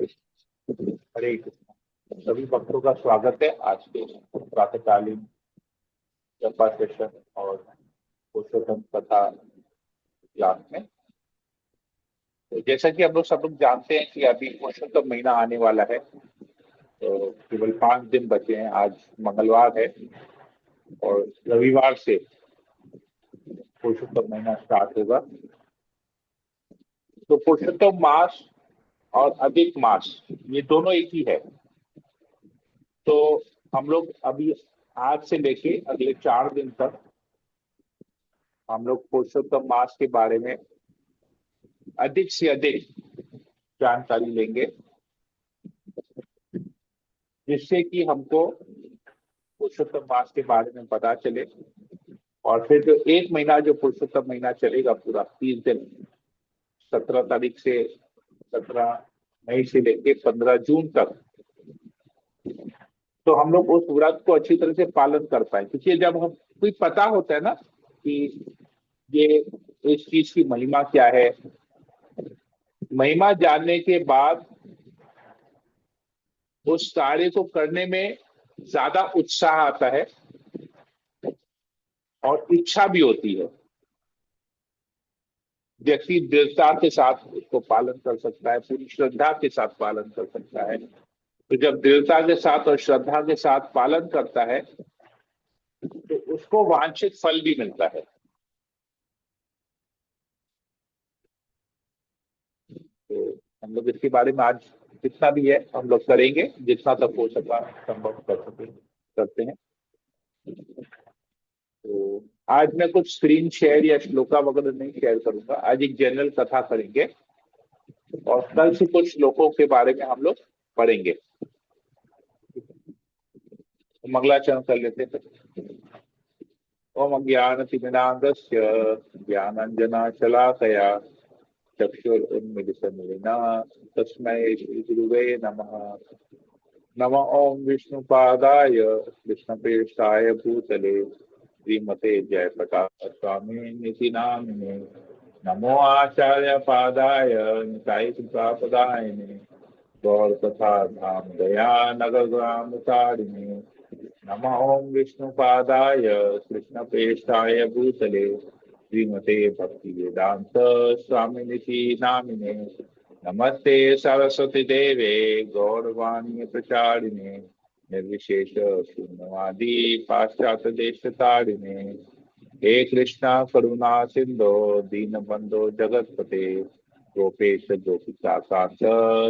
हरे कृष्ण। सभी भक्तों का स्वागत है आज के प्रातःकालीन जपा सेशन और पुरुषोत्तम कथा क्लास में। तो जैसा कि हम लोग सब लोग जानते हैं कि अभी पुरुषोत्तम महीना आने वाला है। तो केवल 5 दिन बचे हैं। आज मंगलवार है और रविवार से पुरुषोत्तम महीना स्टार्ट होगा। तो पुरुषोत्तम मास और अधिक मास ये दोनों एक ही है। तो हम लोग अभी आज से लेके अगले 4 दिन तक हम लोग पुरुषोत्तम मास के बारे में अधिक से अधिक जानकारी लेंगे, जिससे कि हमको पुरुषोत्तम मास के बारे में पता चले। और फिर जो एक महीना, जो पुरुषोत्तम महीना चलेगा पूरा 30 दिन, 17 तारीख से 17 मई से लेके 15 जून तक, तो हम लोग उस व्रत को अच्छी तरह से पालन कर पाए। क्योंकि जब हम कोई पता होता है ना कि ये इस चीज की महिमा क्या है, महिमा जानने के बाद उस कार्य को करने में ज्यादा उत्साह आता है और इच्छा भी होती है। व्यक्ति दृढ़ता के साथ उसको पालन कर सकता है, पूरी श्रद्धा के साथ पालन कर सकता है। तो जब दृढ़ता के साथ और श्रद्धा के साथ पालन करता है तो उसको वांछित फल भी मिलता है। तो हम लोग इसके बारे में आज जितना भी है हम लोग करेंगे, जितना तक हो सका संभव कर सके करते हैं। तो आज मैं कुछ स्क्रीन शेयर या श्लोका वगैरह नहीं शेयर करूंगा। आज एक जनरल कथा करेंगे और कल से कुछ श्लोकों के बारे में हम लोग पढ़ेंगे। तो मंगलाचरण कर लेते हैं। ओम अज्ञानतिमिरान्धस्य ज्ञानाञ्जनशलाकया चक्षुरुन्मीलितं येन तस्मै श्रीगुरुवे नमः। नमः ओम विष्णुपादाय कृष्णप्रेष्ठाय भूतले श्रीमते जयप्रकाश स्वामिनिति नामिने। नमो आचार्य पादाय निताय कृपापदायिने गौर कथा धाम दया नगर ग्राम तारिणे। नमः ओम विष्णुपादाय कृष्णप्रेष्ठाय भूतले श्रीमते भक्ति वेदांत स्वामिनिति नामिने। नमस्ते सरस्वती देवे गौरवाणी प्रचारिणे निर्विशेष शून्यवादी पाश्चात्य देश तारिणे। हे कृष्णा करुणा सिंधो दीनबंधो जगतपते गोपेश गोपिका कांत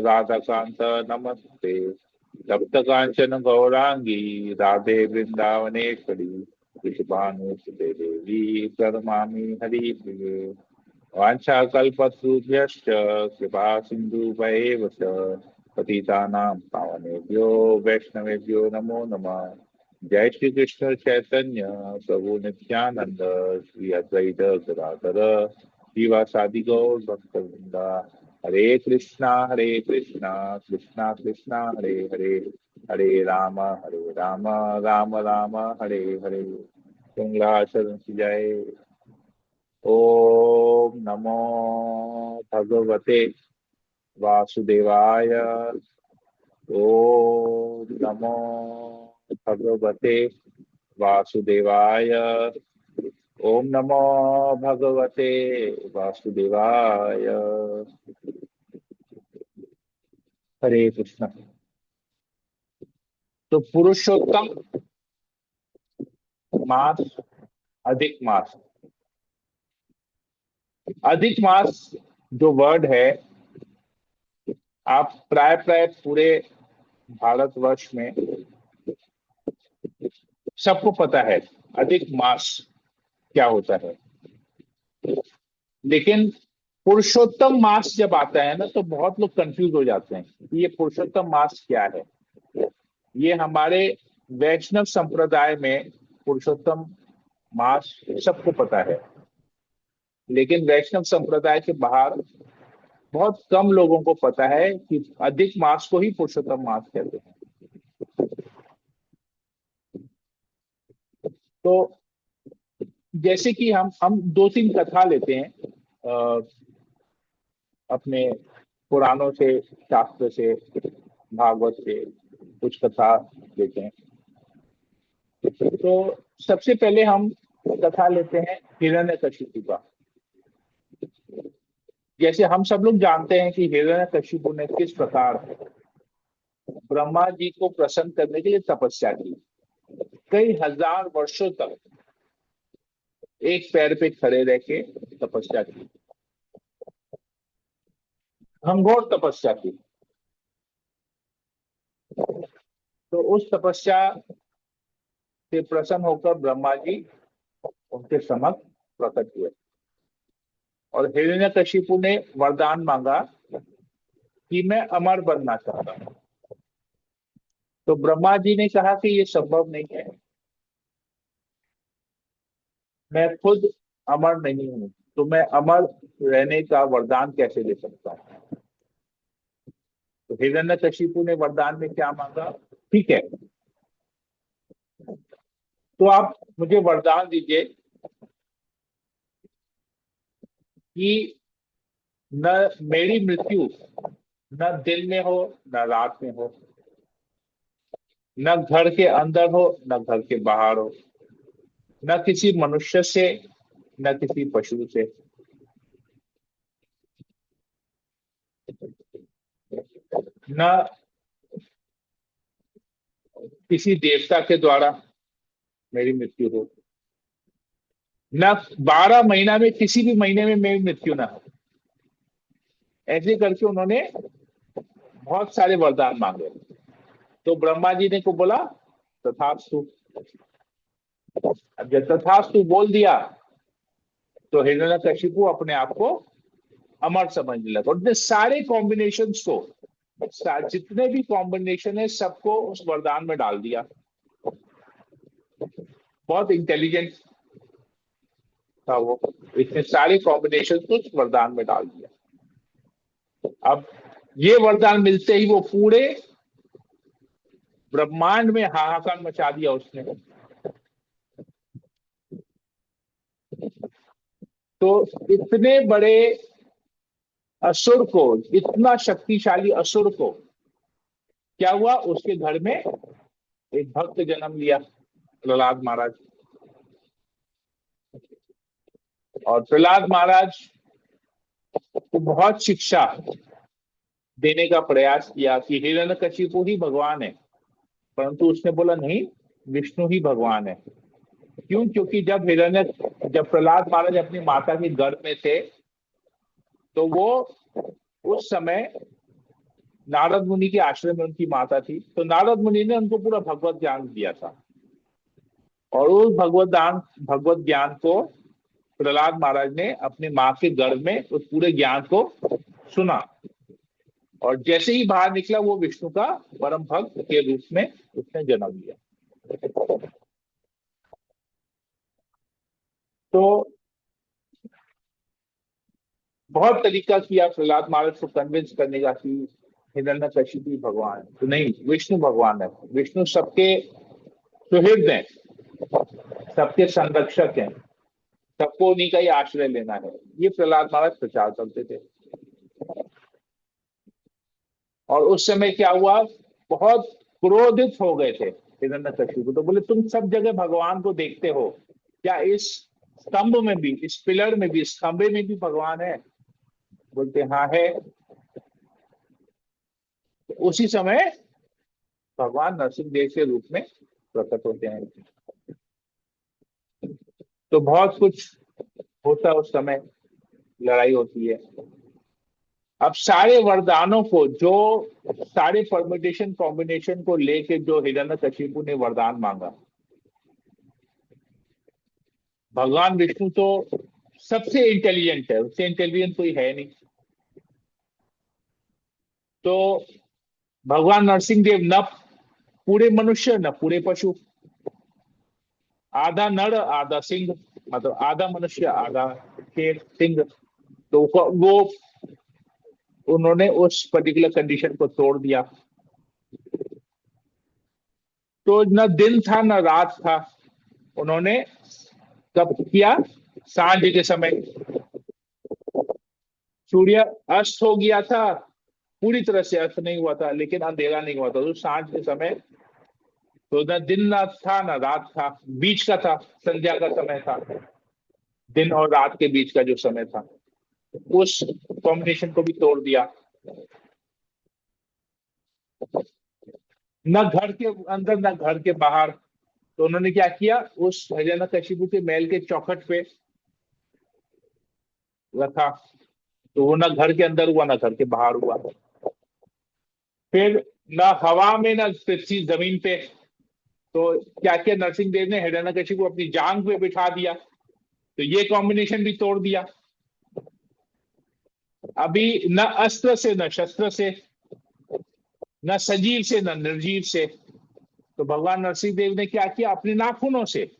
राधा कांत नमस्ते। तप्त कांचन गौरांगी राधे वृंदावनेश्वरी वृषभानुसुते देवी प्रणमामि हरिप्रिये। वाञ्छाकल्पतरुभ्यश्च कृपा सिन्धुभ्येव च पतितानां पावनेभ्यो वैष्णवेभ्यो नमो नमः। जय श्री कृष्ण चैतन्य प्रभु नित्यानंद श्री अद्वैत गदाधर श्रीवासादि गौर भक्तवृंदा। हरे कृष्णा कृष्णा कृष्णा हरे हरे, हरे राम राम राम हरे हरे। मंगलाचरण की जय। ओम नमो भगवते वासुदेवाय। ओम नमो भगवते वासुदेवाय। ओम नमो भगवते वासुदेवाय। हरे कृष्ण। तो पुरुषोत्तम मास, अधिक मास। अधिक मास जो वर्ड है, आप प्राय प्राय पूरे भारतवर्ष में सबको पता है अधिक मास क्या होता है। लेकिन पुरुषोत्तम मास जब आता है ना, तो बहुत लोग कंफ्यूज हो जाते हैं कि ये पुरुषोत्तम मास क्या है। ये हमारे वैष्णव संप्रदाय में पुरुषोत्तम मास सबको पता है, लेकिन वैष्णव संप्रदाय के बाहर बहुत कम लोगों को पता है कि अधिक मास को ही पुरुषोत्तम मास कहते हैं। तो जैसे कि हम 2-3 कथा लेते हैं अपने पुराणों से, शास्त्र से, भागवत से कुछ कथा लेते हैं। तो सबसे पहले हम कथा लेते हैं हिरण्यकशिपु का। जैसे हम सब लोग जानते हैं कि हिरण्यकशिपु ने किस प्रकार ब्रह्मा जी को प्रसन्न करने के लिए तपस्या की। कई हजार वर्षों तक एक पैर पे खड़े रह के तपस्या की, घनघोर तपस्या की। तो उस तपस्या से प्रसन्न होकर ब्रह्मा जी उनके समक्ष प्रकट हुए और हिरण्यकशिपु ने वरदान मांगा कि मैं अमर बनना चाहता हूं। तो ब्रह्मा जी ने कहा कि ये संभव नहीं है, मैं खुद अमर नहीं हूं, तो मैं अमर रहने का वरदान कैसे दे सकता हूं। तो हिरण्यकशिपु ने वरदान में क्या मांगा, ठीक है तो आप मुझे वरदान दीजिए कि न मेरी मृत्यु न दिन में हो न रात में हो, न घर के अंदर हो न घर के बाहर हो, न किसी मनुष्य से न किसी पशु से, न किसी देवता के द्वारा मेरी मृत्यु हो, न 12 महीना में किसी भी महीने में मेरी मृत्यु ना हो। ऐसे करके उन्होंने बहुत सारे वरदान मांगे। तो ब्रह्मा जी ने को बोला तथास्तु। अब जब तथास्तु बोल दिया तो हिरण्यकशिपु अपने आप को अमर समझने लगा। उनने सारे कॉम्बिनेशन को, जितने भी कॉम्बिनेशन है सबको उस वरदान में डाल दिया। बहुत इंटेलिजेंट था वो, इतने सारे कॉम्बिनेशन को उस वरदान में डाल दिया। अब ये वरदान मिलते ही वो पूरे ब्रह्मांड में हाहाकार मचा दिया उसने। तो इतने बड़े असुर को, इतना शक्तिशाली असुर को क्या हुआ, उसके घर में एक भक्त जन्म लिया, प्रहलाद महाराज। और प्रहलाद महाराज को बहुत शिक्षा देने का प्रयास किया कि हिरण्यकशिपु ही भगवान है, परंतु उसने बोला नहीं, विष्णु ही भगवान है। क्यों? क्योंकि जब प्रहलाद महाराज अपनी माता के गर्भ में थे तो वो उस समय नारद मुनि के आश्रम में उनकी माता थी। तो नारद मुनि ने उनको पूरा भगवत ज्ञान दिया था और उस भगवत ज्ञान को प्रहलाद महाराज ने अपनी माँ के गर्भ में उस पूरे ज्ञान को सुना और जैसे ही बाहर निकला वो विष्णु का परम भक्त के रूप में उसने जन्म लिया। तो बहुत तरीका किया प्रहलाद महाराज को कन्विंस करने का कि हिरण्यकशिपु भगवान है, तो नहीं, विष्णु भगवान है। विष्णु सबके सुहृद हैं, सबके संरक्षक हैं, सबको उन्हीं का ही आश्रय लेना है, ये प्रहलाद महाराज प्रचार करते थे। और उस समय क्या हुआ, बहुत क्रोधित हो गए थे हिरण्यकशिपु। तो बोले तुम सब जगह भगवान को देखते हो, क्या इस स्तंभ में भी, इस पिलर में भी, इस खंभे में भी भगवान है? बोलते हाँ है। तो उसी समय भगवान नरसिंहदेव के रूप में प्रकट होते हैं। तो बहुत कुछ होता है उस समय, लड़ाई होती है। अब सारे वरदानों को, जो सारे परम्यूटेशन कॉम्बिनेशन को लेके जो हिरण्यकशिपु ने वरदान मांगा, भगवान विष्णु तो सबसे इंटेलिजेंट है, उससे इंटेलिजेंट कोई है नहीं। तो भगवान नरसिंह देव न पूरे मनुष्य न पूरे पशु, आधा नर आधा सिंह, मतलब आधा मनुष्य आधा शेर सिंह। तो वो उन्होंने उस पर्टिकुलर कंडीशन को तोड़ दिया। तो न दिन था न रात था, उन्होंने कब किया, सांझ के समय सूर्य अस्त हो गया था पूरी तरह से अस्त नहीं हुआ था लेकिन अंधेरा नहीं हुआ था, तो सांझ के समय तो न दिन ना था ना रात था, बीच का था, संध्या का समय था, दिन और रात के बीच का जो समय था, उस कॉम्बिनेशन को भी तोड़ दिया। न घर के अंदर न घर के बाहर, तो उन्होंने क्या किया, उस हिरण्यकशिपु के महल के चौखट पे रखा, तो वो ना घर के अंदर हुआ ना घर के बाहर हुआ। फिर ना हवा में ना पृथ्वी जमीन पे, तो क्या किया नरसिंह देव ने, हिरण्यकशिपु को अपनी जांग पे बिठा दिया, तो ये कॉम्बिनेशन भी तोड़ दिया। अभी न अस्त्र से न शस्त्र से, न सजीव से न निर्जीव से, तो भगवान नरसिंह देव ने क्या किया, अपने नाखूनों से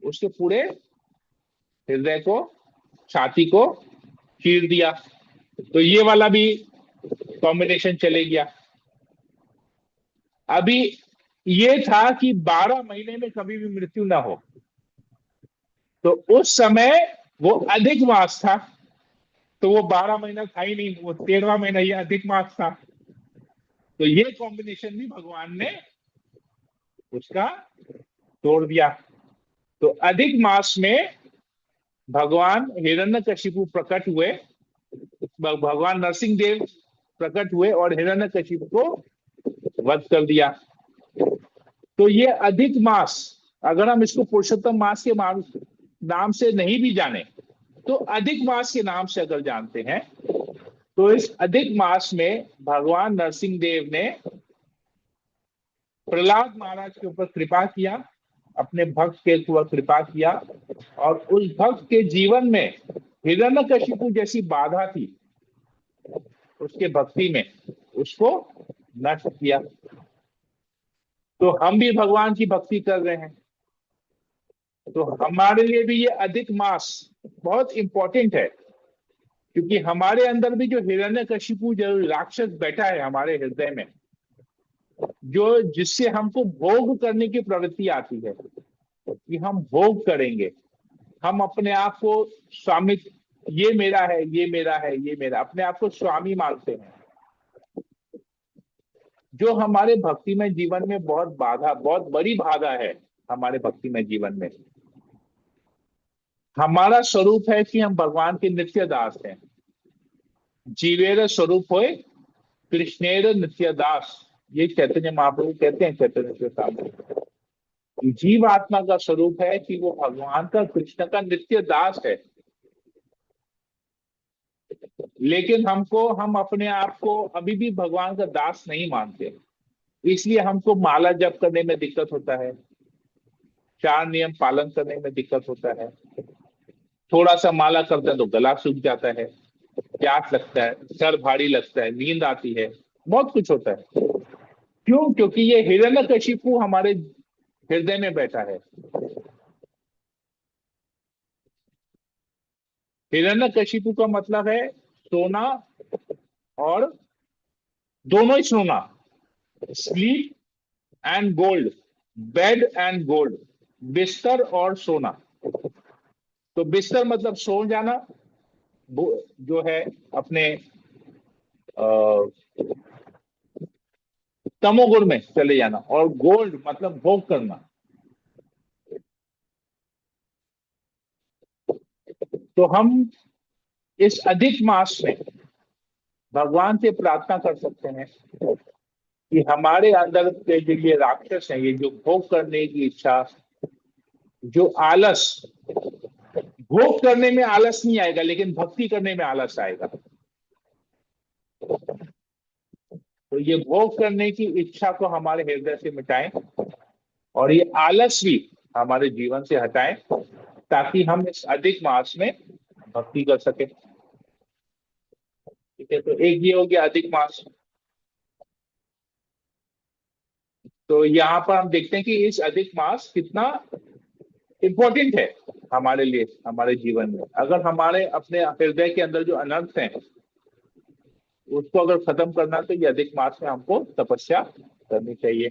उसके पूरे हृदय को, छाती को चीर दिया, तो ये वाला भी कॉम्बिनेशन चले गया। अभी ये था कि 12 महीने में कभी भी मृत्यु ना हो, तो उस समय वो अधिक मास था, तो वो 12 महीना था ही नहीं, वो 13वां महीना, ये अधिक मास था, तो ये कॉम्बिनेशन भी भगवान ने उसका तोड़ दिया। तो अधिक मास में भगवान हिरण्यकशिपु प्रकट हुए, भगवान नरसिंह देव प्रकट हुए और हिरण्यकशिपु को वध कर दिया। तो ये अधिक मास, अगर हम इसको पुरुषोत्तम मास के नाम से नहीं भी जाने, तो अधिक मास के नाम से अगर जानते हैं, तो इस अधिक मास में भगवान नरसिंह देव ने प्रहलाद महाराज के ऊपर कृपा किया, अपने भक्त के ऊपर कृपा किया, और उस भक्त के जीवन में हिरण्यकशिपु जैसी बाधा थी उसके भक्ति में, उसको नष्ट किया। तो हम भी भगवान की भक्ति कर रहे हैं, तो हमारे लिए भी ये अधिक मास बहुत इंपॉर्टेंट है, क्योंकि हमारे अंदर भी जो हिरण्यकशिपु जो राक्षस बैठा है हमारे हृदय में, जो जिससे हमको भोग करने की प्रवृत्ति आती है कि हम भोग करेंगे, हम अपने आप को स्वामी, ये मेरा है, ये मेरा है, ये मेरा, अपने आप को स्वामी मानते हैं, जो हमारे भक्ति में जीवन में बहुत बाधा, बहुत बड़ी बाधा है हमारे भक्ति में जीवन में। हमारा स्वरूप है कि हम भगवान के नित्य दास हैं, जीवेर स्वरूप होए कृष्णेर नित्य दास, ये चैतन्य महाप्रभु कहते हैं चैतन्य चरितामृत। जीव आत्मा का स्वरूप है कि वो भगवान का, कृष्ण का नित्य दास है, लेकिन हम अपने आप को अभी भी भगवान का दास नहीं मानते, इसलिए हमको माला जप करने में दिक्कत होता है, 4 नियम पालन करने में दिक्कत होता है, थोड़ा सा माला करते हैं तो गला सूख जाता है, प्यास लगता है, सर भारी लगता है, नींद आती है, बहुत कुछ होता है। क्यों? क्योंकि ये हिरण्यकशिपु हमारे हृदय में बैठा है। हिरण्यकशिपु का मतलब है सोना, और दोनों ही सोना, sleep and gold, bed and gold, बिस्तर और सोना। तो बिस्तर मतलब सो जाना, जो है अपने तमोगुण में चले जाना, और गोल्ड मतलब भोग करना। तो हम इस अधिक मास में भगवान से प्रार्थना कर सकते हैं कि हमारे अंदर के जो ये राक्षस हैं, ये जो भोग करने की इच्छा, जो आलस, भोग करने में आलस नहीं आएगा लेकिन भक्ति करने में आलस आएगा, तो ये भोग करने की इच्छा को हमारे हृदय से मिटाएं, और ये आलस भी हमारे जीवन से हटाएं, ताकि हम इस अधिक मास में भक्ति कर सके। ठीक है, तो एक ये हो गया अधिक मास। तो यहाँ पर हम देखते हैं कि इस अधिक मास कितना इंपॉर्टेंट है हमारे लिए, हमारे जीवन में। अगर हमारे अपने हृदय के अंदर जो अनर्थ है उसको अगर खत्म करना, तो ये अधिक मास में हमको तपस्या करनी चाहिए।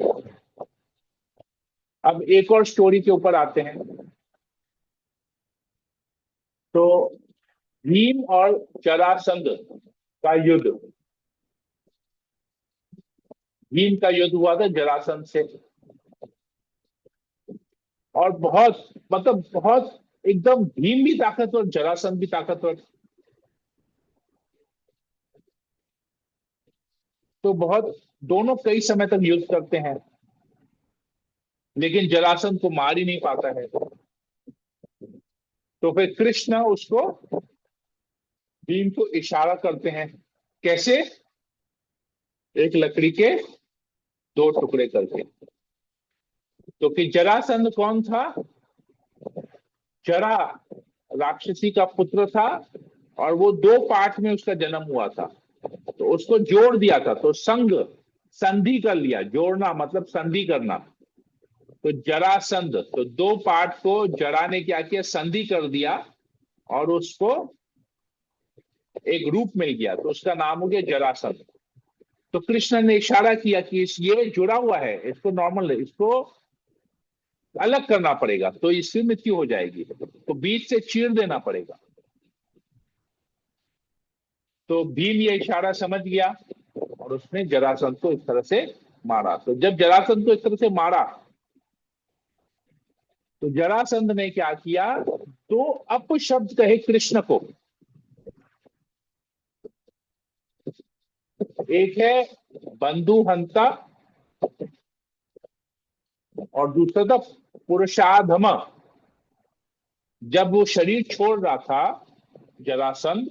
अब एक और स्टोरी के ऊपर आते हैं। तो भीम और जरासंध का युद्ध, भीम का युद्ध हुआ था जरासंध से, और बहुत मतलब बहुत एकदम भीम भी ताकतवर, जरासंध भी ताकतवर। तो बहुत, दोनों कई समय तक युद्ध करते हैं, लेकिन जरासंध को मार ही नहीं पाता है। तो फिर कृष्ण उसको, भीम को इशारा करते हैं, कैसे? एक लकड़ी के दो टुकड़े करके। तो फिर जरासंध कौन था? जरा राक्षसी का पुत्र था, और वो दो पार्ट में उसका जन्म हुआ था, तो उसको जोड़ दिया था, तो संग, संधि कर लिया। जोड़ना मतलब संधि करना। तो जरासंध, तो दो पार्ट को जरा ने क्या किया, संधि कर दिया, और उसको एक रूप मिल गया, तो उसका नाम हो गया जरासंध। तो कृष्ण ने इशारा किया कि ये जुड़ा हुआ है, इसको नॉर्मल है, इसको अलग करना पड़ेगा, तो इससे मृत्यु हो जाएगी, तो बीच से चीर देना पड़ेगा। तो भीम ये इशारा समझ गया, और उसने जरासंध को इस तरह से मारा। तो जब जरासंध को इस तरह से मारा, तो जरासंध ने क्या किया, दो अपशब्द कहे कृष्ण को। एक है बंधु हंता, और दूसरा था पुरुषाधम। जब वो शरीर छोड़ रहा था, जरासंध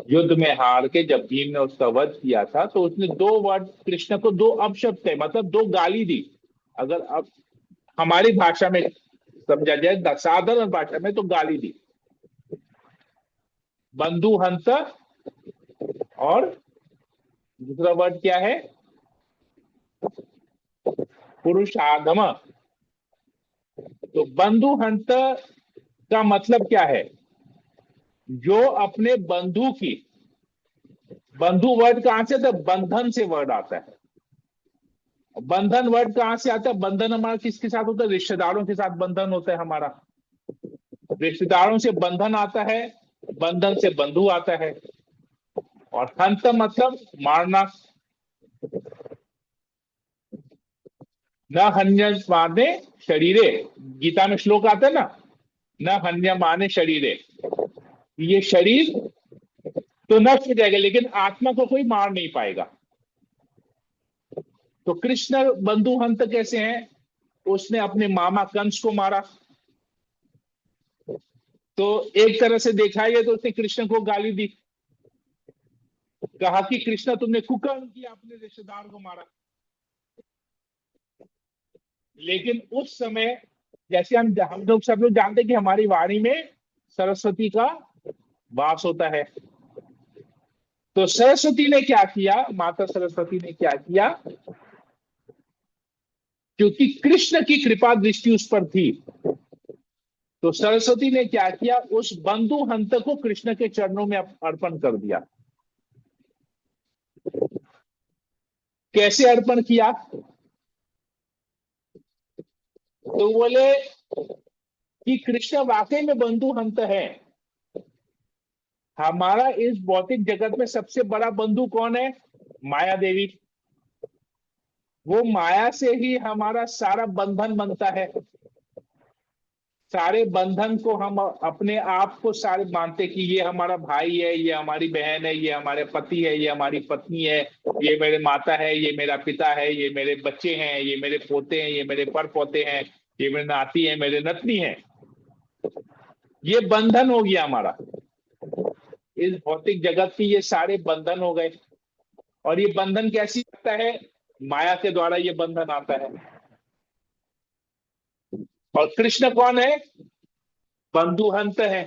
युद्ध में हार के, जब भीम ने उसका वध किया था, तो उसने दो वर्ड कृष्ण को, दो अपशब्द थे, मतलब दो गाली दी। अगर अब हमारी भाषा में समझा जाए, साधारण भाषा में, तो गाली दी। बंधु हंत, और दूसरा वर्ड क्या है, पुरुषाधम। तो बंधु हंत का मतलब क्या है? जो अपने बंधु की, बंधु वर्ड कहां से आता है? बंधन से वर्ड आता है। बंधन वर्ड कहां से आता है? बंधन हमारा किसके साथ होता है? रिश्तेदारों के साथ बंधन होता है हमारा। रिश्तेदारों से बंधन आता है, बंधन से बंधु आता है। और हंत मतलब मारना। न हन्य माने शरीरे, गीता में श्लोक आता है ना, न हन्य माने शरीरे। ये शरीर तो नष्ट हो जाएगा, लेकिन आत्मा को कोई मार नहीं पाएगा। तो कृष्ण बंधु हंत कैसे हैं? उसने अपने मामा कंस को मारा। तो एक तरह से देखा है तो उसने कृष्ण को गाली दी, कहा कि कृष्ण तुमने कुकर्म किया, अपने रिश्तेदार को मारा। लेकिन उस समय, जैसे हम लोग सब लोग जानते हैं कि हमारी वाणी में सरस्वती का वास होता है। तो सरस्वती ने क्या किया, माता सरस्वती ने क्या किया, क्योंकि कृष्ण की कृपा दृष्टि उस पर थी, तो सरस्वती ने क्या किया, उस बंधु हंत को कृष्ण के चरणों में अर्पण कर दिया। कैसे अर्पण किया? तो बोले कि कृष्ण वाकई में बंधु हंत है। हमारा इस भौतिक जगत में सबसे बड़ा बंधु कौन है? माया देवी। वो माया से ही हमारा सारा बंधन बनता है। सारे बंधन को हम अपने आप को सारे मानते कि ये हमारा भाई है, ये हमारी बहन है, ये हमारे पति है, ये हमारी पत्नी है, ये मेरे माता है, ये मेरा पिता है, ये मेरे बच्चे हैं, ये मेरे पोते हैं, ये मेरे पर पोते हैं, ये मेरे नाती है, मेरे नतनी है। ये बंधन हो गया हमारा। इस भौतिक जगत की ये सारे बंधन हो गए। और ये बंधन कैसी आता है? माया के द्वारा ये बंधन आता है। और कृष्ण कौन है? बंधुहंत है।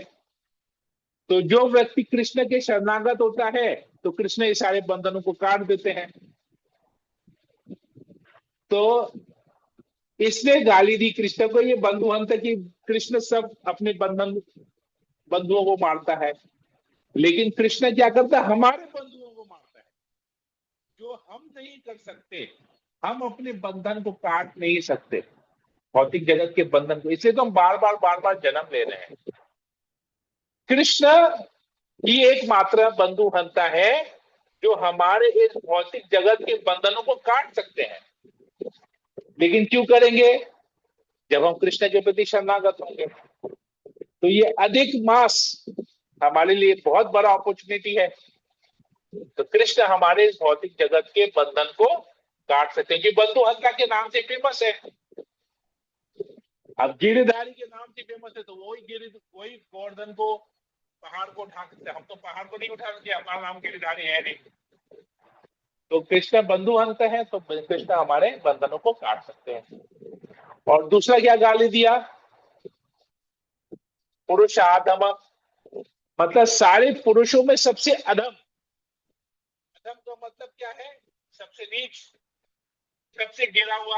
तो जो व्यक्ति कृष्ण के शरणागत होता है, तो कृष्ण ये सारे बंधनों को काट देते हैं। तो इसने गाली दी कृष्ण को, ये बंधुहंत की, कृष्ण सब अपने बंधन बंधुओं को मारता है, लेकिन कृष्ण क्या करता है? हमारे बंधुओं को मारता है, जो हम नहीं कर सकते। हम अपने बंधन को काट नहीं सकते, भौतिक जगत के बंधन को, इसलिए तो हम बार बार जन्म ले रहे हैं। कृष्ण ही एकमात्र बंधु हंता है जो हमारे इस भौतिक जगत के बंधनों को काट सकते हैं। लेकिन क्यों करेंगे? जब हम कृष्ण के प्रति शरणागत होंगे। तो ये अधिक मास हमारे लिए बहुत बड़ा अपॉर्चुनिटी है। तो कृष्ण हमारे इस भौतिक जगत के बंधन को काट सकते हैं, कि बंधु हंता के नाम से फेमस है। अब गिरधारी के नाम से फेमस है, तो वही गोवर्धन को, पहाड़ को ढांकते। हम तो पहाड़ को नहीं उठा सकते, हमारा नाम गिरधारी है नहीं। तो कृष्ण बंधु हंत है, तो कृष्ण हमारे बंधनों को काट सकते हैं। और दूसरा क्या गाली दिया? पुरुषाधम, मतलब सारे पुरुषों में सबसे अधम। अधम का मतलब क्या है? सबसे नीच, सबसे गिरा हुआ,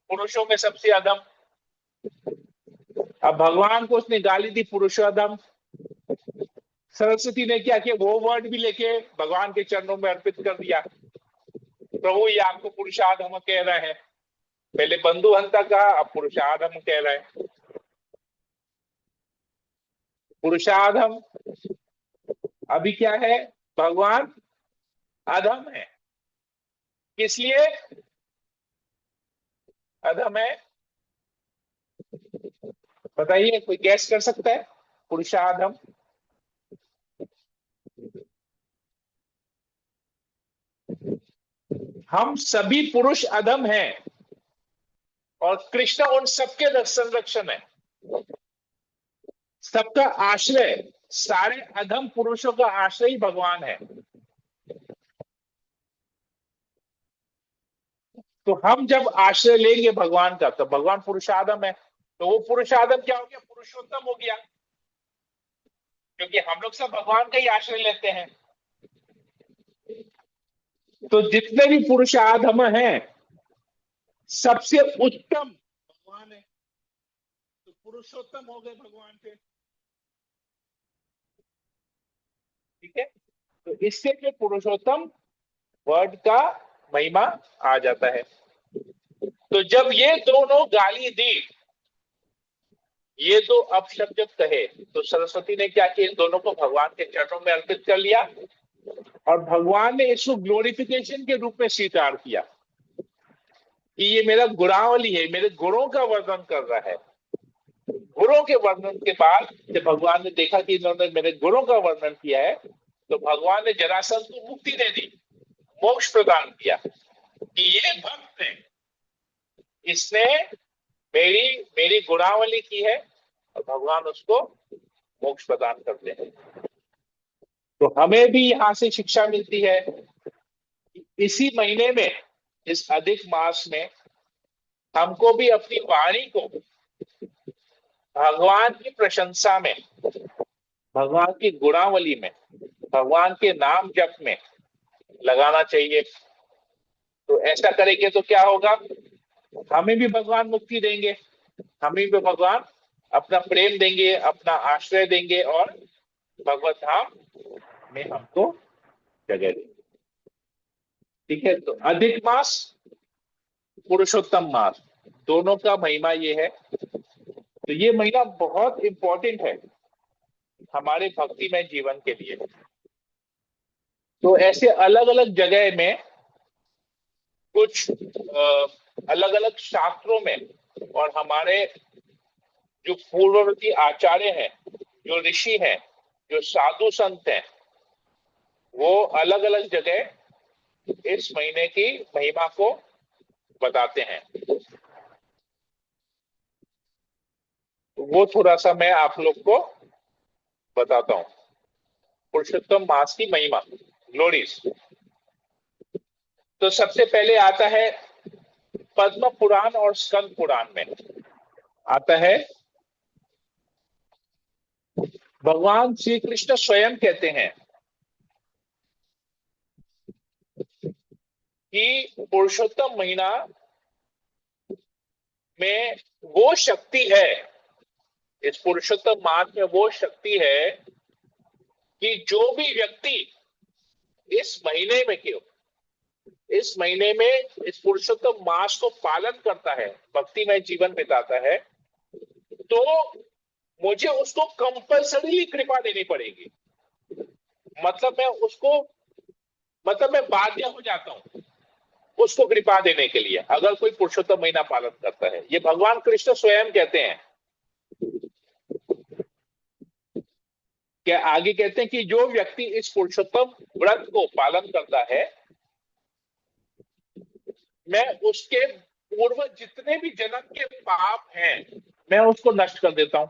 पुरुषों में सबसे अधम। अब भगवान को उसने गाली दी पुरुषोत्तम। सरस्वती ने क्या किया? वो वर्ड भी लेके भगवान के चरणों में अर्पित कर दिया। प्रभु ये आपको पुरुषाधम कह रहा है। पहले बंधु हंता कहा, अब पुरुषाधम कह रहा है। पुरुषाधम अभी क्या है? भगवान अधम है। किस लिए अधम है? बताइए, कोई गैस कर सकता है? पुरुषाधम। हम सभी पुरुष अधम हैं और कृष्ण उन सबके संरक्षण है, सबका आश्रय। सारे अधम पुरुषों का आश्रय ही भगवान है। तो हम जब आश्रय लेंगे भगवान का, तो भगवान पुरुषाधम है। तो वो पुरुषाधम क्या हो गया? पुरुषोत्तम हो गया, क्योंकि हम लोग सब भगवान का ही आश्रय लेते हैं। तो जितने भी पुरुषाधम हैं, सबसे उत्तम भगवान है। तो पुरुषोत्तम हो गए भगवान से। ठीक है, तो इससे फिर पुरुषोत्तम वर्ड का महिमा आ जाता है। तो जब ये दोनों गाली दी, ये तो अपशब्द जब कहे, तो सरस्वती ने क्या किया? इन दोनों को भगवान के चरणों में अर्पित कर लिया, और भगवान ने इसको ग्लोरिफिकेशन के रूप में स्वीकार किया कि ये मेरा गुणावली है, मेरे गुणों का वर्णन कर रहा है। गुणों के वर्णन के बाद जब भगवान ने देखा कि इन्होंने मेरे गुणों का वर्णन किया है, तो भगवान ने जरासंध को मुक्ति दे दी, मोक्ष प्रदान किया कि ये भक्त है, इसने मेरी मेरी गुणावली की है, और भगवान उसको मोक्ष प्रदान करते हैं। तो हमें भी यहां से शिक्षा मिलती है कि इसी महीने में, इस अधिक मास में, हमको भी अपनी वाणी को भगवान की प्रशंसा में, भगवान की गुणावली में, भगवान के नाम जप में लगाना चाहिए। तो ऐसा करेंगे तो क्या होगा? हमें भी भगवान मुक्ति देंगे, हमें भी भगवान अपना प्रेम देंगे, अपना आश्रय देंगे, और भगवत धाम में हमको जगह देंगे। ठीक है, तो अधिक मास, पुरुषोत्तम मास, दोनों का महिमा ये है। तो ये महीना बहुत इंपॉर्टेंट है हमारे भक्तिमय जीवन के लिए। तो ऐसे अलग अलग जगह में, कुछ अलग अलग शास्त्रों में, और हमारे जो पूर्ववर्ती आचार्य हैं, जो ऋषि हैं, जो साधु संत हैं, वो अलग अलग जगह इस महीने की महिमा को बताते हैं। तो वो थोड़ा सा मैं आप लोग को बताता हूं। पुरुषोत्तम मास की महिमा, ग्लोरीज। तो सबसे पहले आता है पद्म पुराण और स्कंद पुराण में आता है, भगवान श्री कृष्ण स्वयं कहते हैं कि पुरुषोत्तम महीना में वो शक्ति है, इस पुरुषोत्तम मास में वो शक्ति है कि जो भी व्यक्ति इस महीने में, क्यों इस महीने में इस पुरुषोत्तम मास को पालन करता है, भक्तिमय जीवन बिताता है, तो मुझे उसको कंपल्सरीली कृपा देनी पड़ेगी। मतलब मैं उसको मतलब मैं बाध्य हो जाता हूं उसको कृपा देने के लिए, अगर कोई पुरुषोत्तम महीना पालन करता है। ये भगवान कृष्ण स्वयं कहते हैं। क्या आगे कहते हैं कि जो व्यक्ति इस पुरुषोत्तम व्रत को पालन करता है, मैं उसके पूर्व जितने भी जन्म के पाप हैं मैं उसको नष्ट कर देता हूं।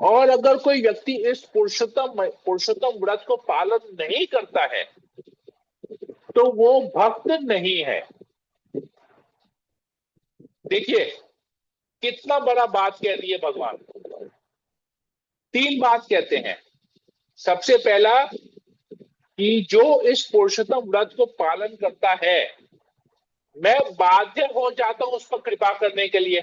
और अगर कोई व्यक्ति इस पुरुषोत्तम व्रत को पालन नहीं करता है तो वो भक्त नहीं है। देखिए कितना बड़ा बात कह रही है भगवान। तीन बात कहते हैं। सबसे पहला कि जो इस पुरुषोत्तम व्रत को पालन करता है मैं बाध्य हो जाता हूं उस पर कृपा करने के लिए।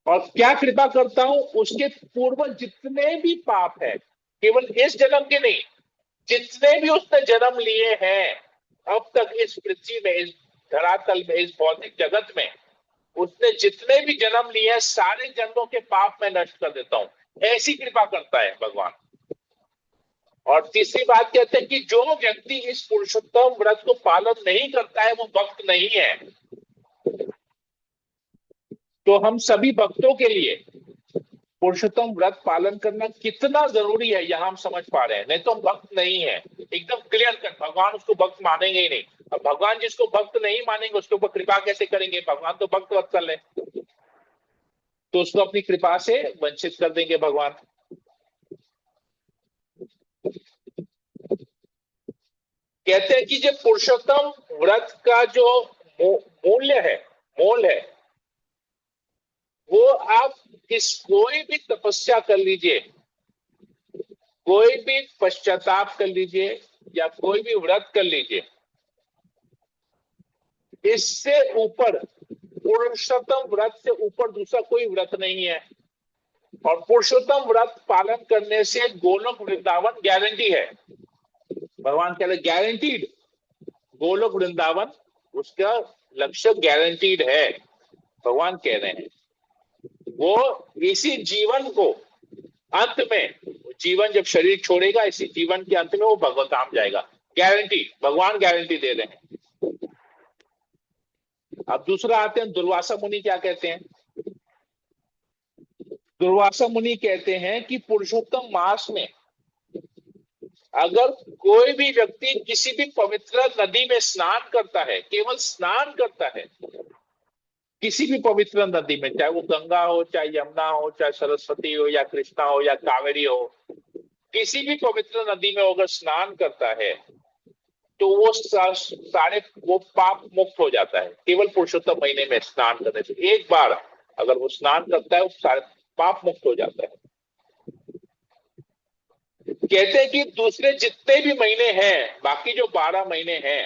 और क्या कृपा करता हूं? उसके पूर्व जितने भी पाप है, केवल इस जन्म के नहीं, जितने भी उसने जन्म लिए हैं अब तक इस पृथ्वी में, इस धरातल में, इस भौतिक जगत में उसने जितने भी जन्म लिए हैं सारे जन्मों के पाप मैं नष्ट कर देता हूं। ऐसी कृपा करता है भगवान। और तीसरी बात कहते हैं कि जो व्यक्ति इस पुरुषोत्तम व्रत को पालन नहीं करता है वो भक्त नहीं है। तो हम सभी भक्तों के लिए पुरुषोत्तम व्रत पालन करना कितना जरूरी है यहां हम समझ पा रहे हैं। नहीं तो हम भक्त नहीं है, एकदम क्लियर कट। भगवान उसको भक्त मानेंगे ही नहीं। अब भगवान जिसको भक्त नहीं मानेंगे उसके ऊपर कृपा कैसे करेंगे? भगवान तो भक्त वत्सल है, तो उसको अपनी कृपा से वंचित कर देंगे भगवान। कहते हैं कि जो पुरुषोत्तम व्रत का जो मूल्य है, मोल है, वो आप कोई भी तपस्या कर लीजिए, कोई भी पश्चाताप कर लीजिए या कोई भी व्रत कर लीजिए, इससे ऊपर, पुरुषोत्तम व्रत से ऊपर दूसरा कोई व्रत नहीं है। और पुरुषोत्तम व्रत पालन करने से गोलोक वृंदावन गारंटी है। भगवान कह रहे गारंटीड, गोलोक वृंदावन उसका लक्ष्य गारंटीड है। भगवान कह रहे हैं वो इसी जीवन को अंत में, जीवन जब शरीर छोड़ेगा इसी जीवन के अंत में वो भगवत धाम जाएगा। गारंटी, भगवान गारंटी दे रहे हैं। अब दूसरा आते हैं दुर्वासा मुनि क्या कहते हैं। दुर्वासा मुनि कहते हैं कि पुरुषोत्तम मास में अगर कोई भी व्यक्ति किसी भी पवित्र नदी में स्नान करता है, केवल स्नान करता है किसी भी पवित्र नदी में, चाहे वो गंगा हो, चाहे यमुना हो, चाहे सरस्वती हो, या कृष्णा हो, या कावेरी हो, किसी भी पवित्र नदी में अगर स्नान करता है तो वो सारे वो पाप मुक्त हो जाता है केवल पुरुषोत्तम महीने में स्नान करने से। एक बार अगर वो स्नान करता है वो सारे पाप मुक्त हो जाता है। कहते हैं कि दूसरे जितने भी महीने हैं, बाकी जो 12 महीने हैं,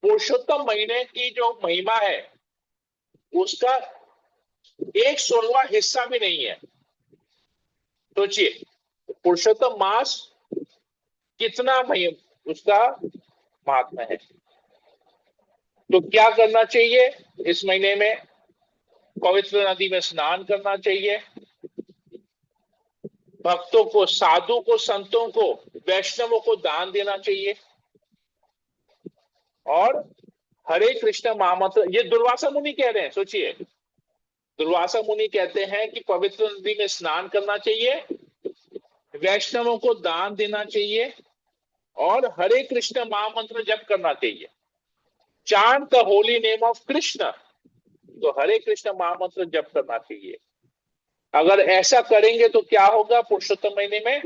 पुरुषोत्तम महीने की जो महिमा है उसका 1/16वां हिस्सा भी नहीं है। सोचिए पुरुषोत्तम मास कितना उसका महात्मा है। तो क्या करना चाहिए इस महीने में? पवित्र नदी में स्नान करना चाहिए, भक्तों को, साधु को, संतों को, वैष्णवों को दान देना चाहिए, और हरे कृष्ण महामंत्र, ये दुर्वासा मुनि कह रहे हैं। सोचिए दुर्वासा मुनि कहते हैं कि पवित्र नदी में स्नान करना चाहिए, वैष्णवों को दान देना चाहिए, और हरे कृष्ण महामंत्र जप करना चाहिए। Chant the holy name of Krishna, तो हरे कृष्ण महामंत्र जप करना चाहिए। अगर ऐसा करेंगे तो क्या होगा? पुरुषोत्तम महीने में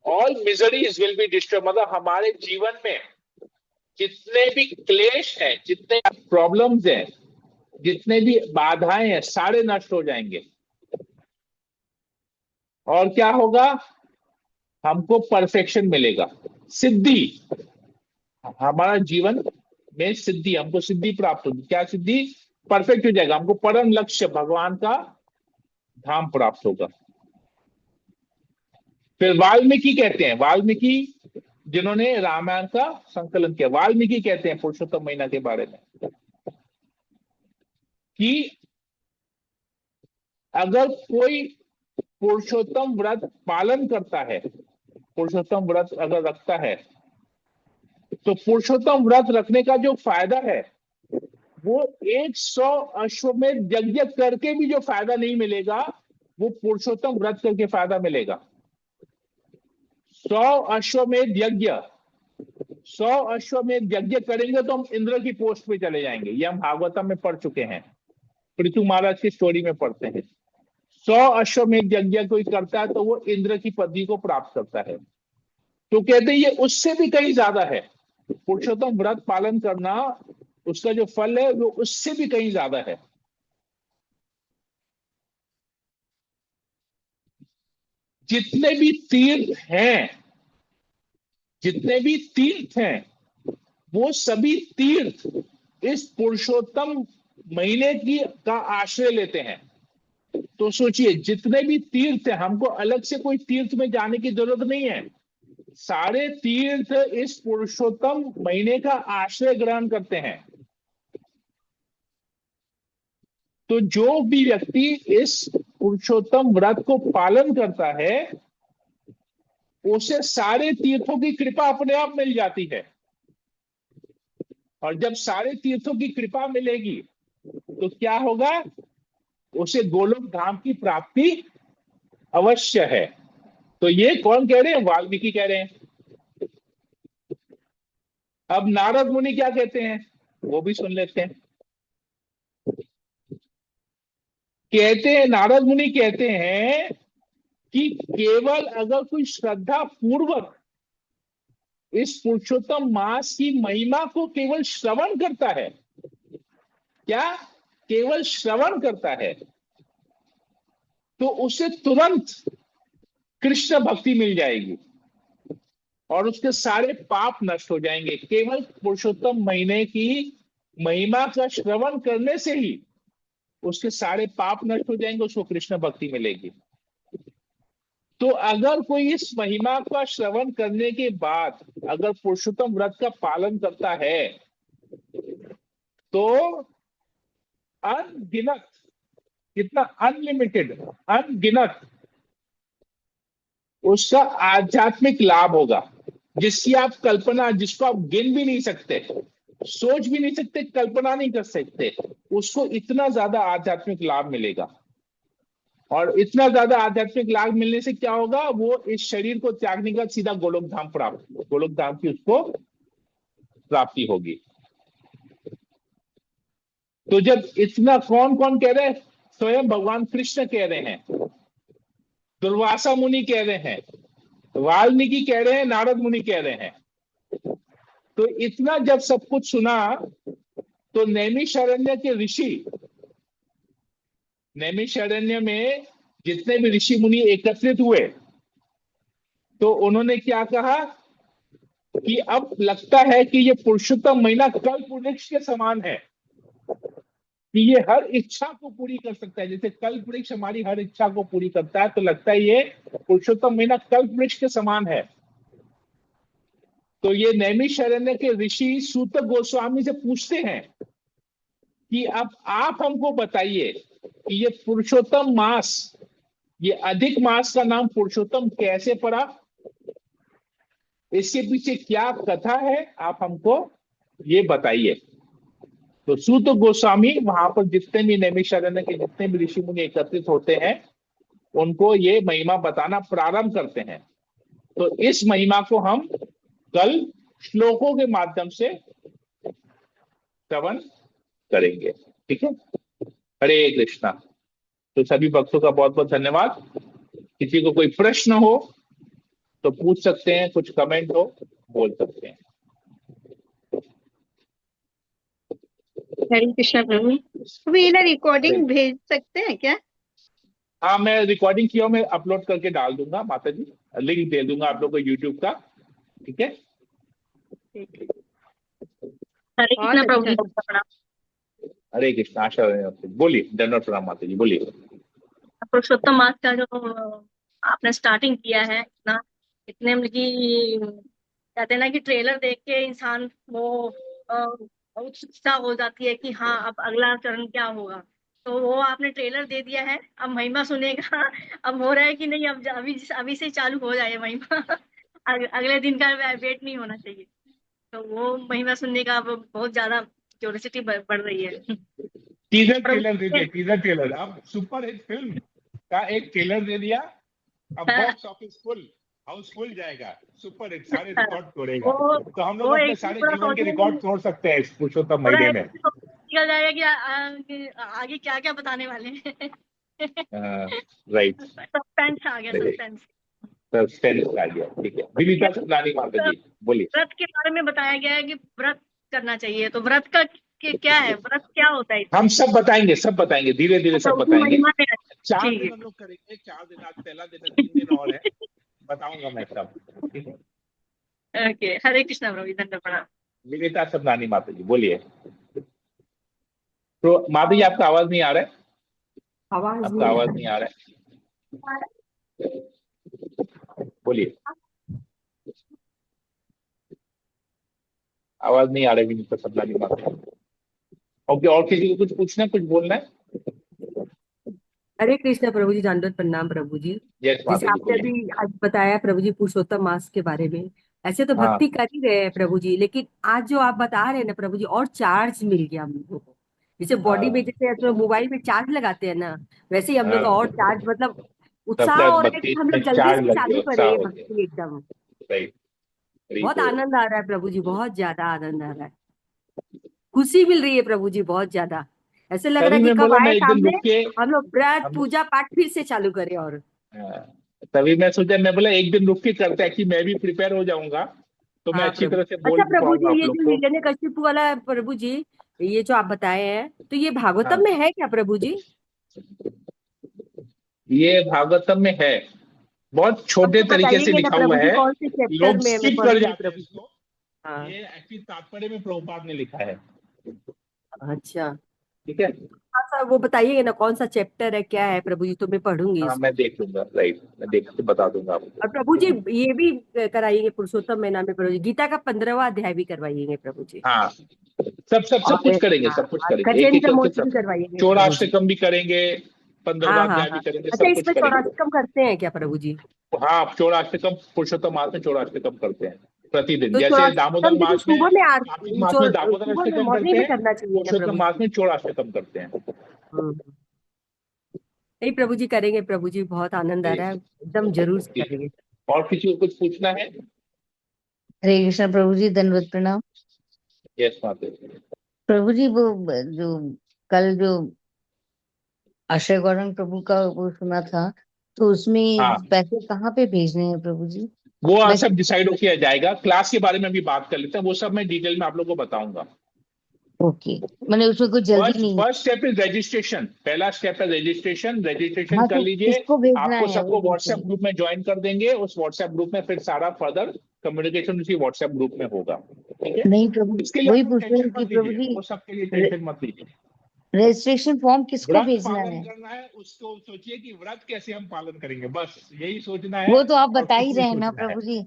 all miseries will be destroy, मतलब हमारे जीवन में जितने भी क्लेश हैं, जितने प्रॉब्लम्स हैं, जितने भी बाधाएं हैं, सारे नष्ट हो जाएंगे। और क्या होगा? हमको परफेक्शन मिलेगा, सिद्धि। हमारा जीवन में सिद्धि, हमको सिद्धि प्राप्त होगी। क्या सिद्धि? परफेक्ट हो जाएगा, हमको परम लक्ष्य भगवान का धाम प्राप्त होगा। फिर वाल्मीकि कहते हैं, वाल्मीकि जिन्होंने रामायण का संकलन किया, वाल्मीकि कहते हैं पुरुषोत्तम महीना के बारे में कि अगर कोई पुरुषोत्तम व्रत पालन करता है, पुरुषोत्तम व्रत अगर रखता है, तो पुरुषोत्तम व्रत रखने का जो फायदा है वो 100 अश्वमेध यज्ञ करके भी जो फायदा नहीं मिलेगा, वो पुरुषोत्तम व्रत करके फायदा मिलेगा। 100 अश्वमेध यज्ञ, 100 अश्वमेध यज्ञ करेंगे तो हम इंद्र की पोस्ट पे चले जाएंगे। ये हम भागवतम में पढ़ चुके हैं, पृथु महाराज की स्टोरी में पढ़ते हैं। 100 अश्वमेध यज्ञ कोई करता है तो वो इंद्र की पदवी को प्राप्त करता है। तो कहते हैं ये उससे भी कहीं ज्यादा है, पुरुषोत्तम व्रत पालन करना, उसका जो फल है वो उससे भी कहीं ज्यादा है। जितने भी तीर्थ हैं, जितने भी तीर्थ हैं, वो सभी तीर्थ इस पुरुषोत्तम महीने की का आश्रय लेते हैं। तो सोचिए, जितने भी तीर्थ हैं, हमको अलग से कोई तीर्थ में जाने की जरूरत नहीं है। सारे तीर्थ इस पुरुषोत्तम महीने का आश्रय ग्रहण करते हैं। तो जो भी व्यक्ति इस पुरुषोत्तम व्रत को पालन करता है, उसे सारे तीर्थों की कृपा अपने आप मिल जाती है। और जब सारे तीर्थों की कृपा मिलेगी तो क्या होगा, उसे गोलोक धाम की प्राप्ति अवश्य है। तो ये कौन कह रहे हैं? वाल्मीकि कह रहे हैं। अब नारद मुनि क्या कहते हैं वो भी सुन लेते हैं। कहते हैं, नारद मुनि कहते हैं कि केवल अगर कोई श्रद्धा पूर्वक इस पुरुषोत्तम मास की महिमा को केवल श्रवण करता है, क्या केवल श्रवण करता है, तो उसे तुरंत कृष्ण भक्ति मिल जाएगी और उसके सारे पाप नष्ट हो जाएंगे। केवल पुरुषोत्तम महीने की महिमा का श्रवण करने से ही उसके सारे पाप नष्ट हो जाएंगे, उसको कृष्ण भक्ति मिलेगी। तो अगर कोई इस महिमा का श्रवण करने के बाद अगर पुरुषोत्तम व्रत का पालन करता है, तो अनगिनत, कितना, अनलिमिटेड, अनगिनत उसका आध्यात्मिक लाभ होगा, जिसकी आप कल्पना, जिसको आप गिन भी नहीं सकते, सोच भी नहीं सकते, कल्पना नहीं कर सकते, उसको इतना ज्यादा आध्यात्मिक लाभ मिलेगा। और इतना ज्यादा आध्यात्मिक लाभ मिलने से क्या होगा, वो इस शरीर को त्यागने का सीधा गोलोक धाम प्राप्त, गोलोक धाम की उसको प्राप्ति होगी। तो जब इतना, कौन कौन कह रहे हैं? स्वयं भगवान कृष्ण कह रहे हैं, दुर्वासा मुनि कह रहे हैं, वाल्मीकि कह रहे हैं, नारद मुनि कह रहे हैं। तो इतना जब सब कुछ सुना तो नैमिषारण्य के ऋषि, नैमिषारण्य में जितने भी ऋषि मुनि एकत्रित हुए, तो उन्होंने क्या कहा कि अब लगता है कि ये पुरुषोत्तम महीना कल्प वृक्ष के समान है, कि ये हर इच्छा को पूरी कर सकता है। जैसे कल्प वृक्ष हमारी हर इच्छा को पूरी करता है, तो लगता है ये पुरुषोत्तम महीना कल्प वृक्ष के समान है। तो ये नैमिषारण्य के ऋषि सूत गोस्वामी से पूछते हैं कि अब आप हमको बताइए कि ये पुरुषोत्तम मास, ये अधिक मास का नाम पुरुषोत्तम कैसे पड़ा, इसके पीछे क्या कथा है, आप हमको ये बताइए। तो सूत गोस्वामी वहां पर जितने भी नैमिषारण्य के जितने भी ऋषि मुनि एकत्रित होते हैं, उनको ये महिमा बताना प्रारंभ करते हैं। तो इस महिमा को हम कल श्लोकों के माध्यम से श्रवण करेंगे, ठीक है। हरे कृष्णा। तो सभी भक्तों का बहुत बहुत धन्यवाद। किसी को कोई प्रश्न हो तो पूछ सकते हैं, कुछ कमेंट हो बोल सकते हैं। हरे कृष्णा प्रभु। अभी ये ना रिकॉर्डिंग भेज सकते हैं क्या? हाँ, मैं रिकॉर्डिंग किया, मैं अपलोड करके डाल दूंगा माता जी, लिंक दे दूंगा आप लोग को यूट्यूब का, ठीक है। हरे कृष्णा प्रभु जी। हरे कृष्ण। आशा बोलिए, धन्यवाद प्रणाम माता जी, बोलिए। पुरुषोत्तम मास का जो आपने स्टार्टिंग किया है, इतना, इतने कहते हैं ना कि ट्रेलर देख के इंसान वो उत्सुकता हो जाती है कि हाँ अब अगला चरण क्या होगा। तो वो आपने ट्रेलर दे दिया है, अब महिमा सुनेगा। अब हो रहा है कि नहीं, अब अभी अभी से चालू हो जाए महिमा। अगले दिन का वेट नहीं होना चाहिए। तो वो महिमा सुनने का अब बहुत ज्यादा क्यूरियोसिटी बढ़ रही है। टीजर और ट्रेलर दे दिया, टीजर ट्रेलर। अब सुपर हिट फिल्म का एक ट्रेलर दे दिया, अब बॉक्स ऑफिस फुल, हाउसफुल जाएगा, सुपर हिट, सारे रिकॉर्ड तोड़ेगा। वो तो हम लोग वो अपने एक सारे पूरा जीवन के सोचने रिकॉर्ड में तोड़ सकते हैं इस पुरुषोत्तम पूरा महीने एक में। निकल जाएगा कि आगे क्या क्या बताने वाले हैं। राइट। सस्पेंस आ गया, सस्पेंस। सस्पेंस आ गया, ठीक है। विनीता सतनानी माता जी, बोलिए। व्रत के बारे में बताया गया है कि व्रत करना चाहिए, तो व्रत का क्या है, व्रत क्या होता है हम इसमें? सब बताएंगे, सब बताएंगे, धीरे धीरे अच्छा, सब उसकी बताएंगे। महिमा में है। 4 दिन ठीक हम लोग करेंगे, 4 दिन, आज पहला दिन है, 3 दिन और है, बताऊंगा मैं सब, ठीक है। है। ओके, हरे कृष्णा प्रभु, धन्यवाद प्रणाम। विनीता सतनानी माता जी, बोलिए। तो माता जी, आपका आवाज नहीं आ रहा है, आवाज आपका नहीं आ आवाज रही। नहीं आ रहा है, बोलिए। आवाज नहीं आ रही विनीता सतनानी माता। ओके, और किसी को कुछ पूछना है, कुछ बोलना है? हरे कृष्ण प्रभु जी, दंडवत प्रणाम प्रभु जी। यस जैसे माता जी, आपने बोलिए। अभी आज बताया प्रभु जी पुरुषोत्तम मास के बारे में, ऐसे तो हाँ, भक्ति कर ही रहे हैं प्रभु जी, लेकिन आज जो आप बता रहे हैं ना प्रभु जी, और चार्ज मिल गया हम लोगों को। जैसे बॉडी में, हाँ, जैसे तो मोबाइल में चार्ज लगाते हैं ना, वैसे ही हम लोग का और हाँ। चार्ज, मतलब उत्साह सबका हो रहा है बत्ती कि हम लोग जल्दी चार्ज से लग गया, चालू उत्साह करें ये हो गया। भक्ति एकदम। राइट। वही बहुत तो। आनंद आ रहा है प्रभु जी, बहुत ज्यादा आनंद आ रहा है, खुशी मिल रही है प्रभु जी, बहुत ज्यादा। ऐसे लग रहा तभी है कि मैं कब बोला, मैं आए एक दिन सामने, रुक के, हम लोग व्रत हम, पूजा पाठ फिर से चालू करें। और हाँ, तभी मैं सोचा, मैं बोला एक दिन रुक के करते हैं कि मैं भी प्रिपेयर हो जाऊंगा, तो मैं हाँ अच्छी प्रभु। तरह से बोल अच्छा भी प्रभु पाऊंगा जी, आप ये लोग जो को। हिरण्यकशिपु वाला है प्रभु जी, ये जो आप बताए हैं, तो ये हाँ, भागवतम में है क्या प्रभु जी? ये भागवतम में है, बहुत छोटे हमको तरीके से बताइएगा ना लिखा हुआ प्रभु जी, है, कौन से चैप्टर लोग में मैं स्किप कर पढ़ूंगी जाते हैं प्रभु जी? इसको। हाँ। ये एक्चुअली तात्पर्य में प्रभुपाद ने लिखा है, अच्छा। ठीक है। अच्छा, वो बताइएगा ना कौन सा चैप्टर है, क्या है प्रभु जी, तो मैं पढ़ूंगी हाँ, मैं इसको। देख लूंगा, राइट, मैं देख के बता दूंगा आपको, और प्रभु जी ठीक है। ये भी कराइएगा पुरुषोत्तम महीना में प्रभु जी, गीता का 15वां अध्याय भी करवाइएगा प्रभु जी। हाँ, सब और कुछ करेंगे, हाँ, सब कुछ और करेंगे, एक एक गजेंद्र करके मोक्ष भी सब। करवाइएगा प्रभु जी। चौराष्टकम भी करेंगे, हाँ 15वां हाँ अध्याय भी हाँ। करेंगे, अच्छा, सब कुछ इसमें करेंगे। चौराष्टकम करते हैं क्या प्रभु जी? हाँ, चौराष्टकम, पुरुषोत्तम मास में चौराष्टकम करते हैं प्रतिदिन। तो जैसे दामोदर चौराष्टकम जी को मास में, सुबह में कार्तिक मास में दामोदर सुबह में अष्टकम करते मॉर्निंग में हैं, करना चाहिए ना पुरुषोत्तम प्रभु मास जी? में चौराष्टकम करते हैं। हम्म। नहीं प्रभु जी, करेंगे प्रभु जी, बहुत आनंद आ जी, रहा है, एकदम जरूर से जी। करेंगे। और किसी को कुछ पूछना है? हरे कृष्ण प्रभु जी, दंडवत प्रणाम। यस माता। प्रभु जी, वो जो कल जो आशय गौरंग प्रभु का वो सुना था, तो उसमें हाँ, पैसे कहाँ पे भेजने हैं प्रभु जी? वो आज मैं सब डिसाइड किया जाएगा, क्लास के बारे में भी बात कर लेते हैं, वो सब मैं डिटेल में आप लोगों को बताऊंगा। ओके, मैंने उसमें कुछ जल्दी फर्स्ट नहीं है। फर्स्ट स्टेप इज रजिस्ट्रेशन, पहला स्टेप है रजिस्ट्रेशन, रजिस्ट्रेशन हाँ, कर तो लीजिए। किसको भेजना आपको है वो सबको पूछ व्हाट्सएप रही ग्रुप में ज्वाइन कर देंगे, उस व्हाट्सएप ग्रुप में फिर सारा फर्दर कम्युनिकेशन उसी व्हाट्सएप ग्रुप में होगा, ठीक है। हूँ। नहीं प्रभु, इसके लिए आप वही लोग पूछ रही टेंशन हूँ कि मत प्रभु लीजिए, जी वो सबके लिए टेंशन मत लीजिए। रजिस्ट्रेशन फॉर्म किसको व्रत भेजना पालन है? करना है, उसको सोचिए कि व्रत कैसे हम पालन करेंगे, बस यही सोचना है, वो तो आप और बता कुछ ही नहीं रहे हैं ना सोचना है। प्रभु जी,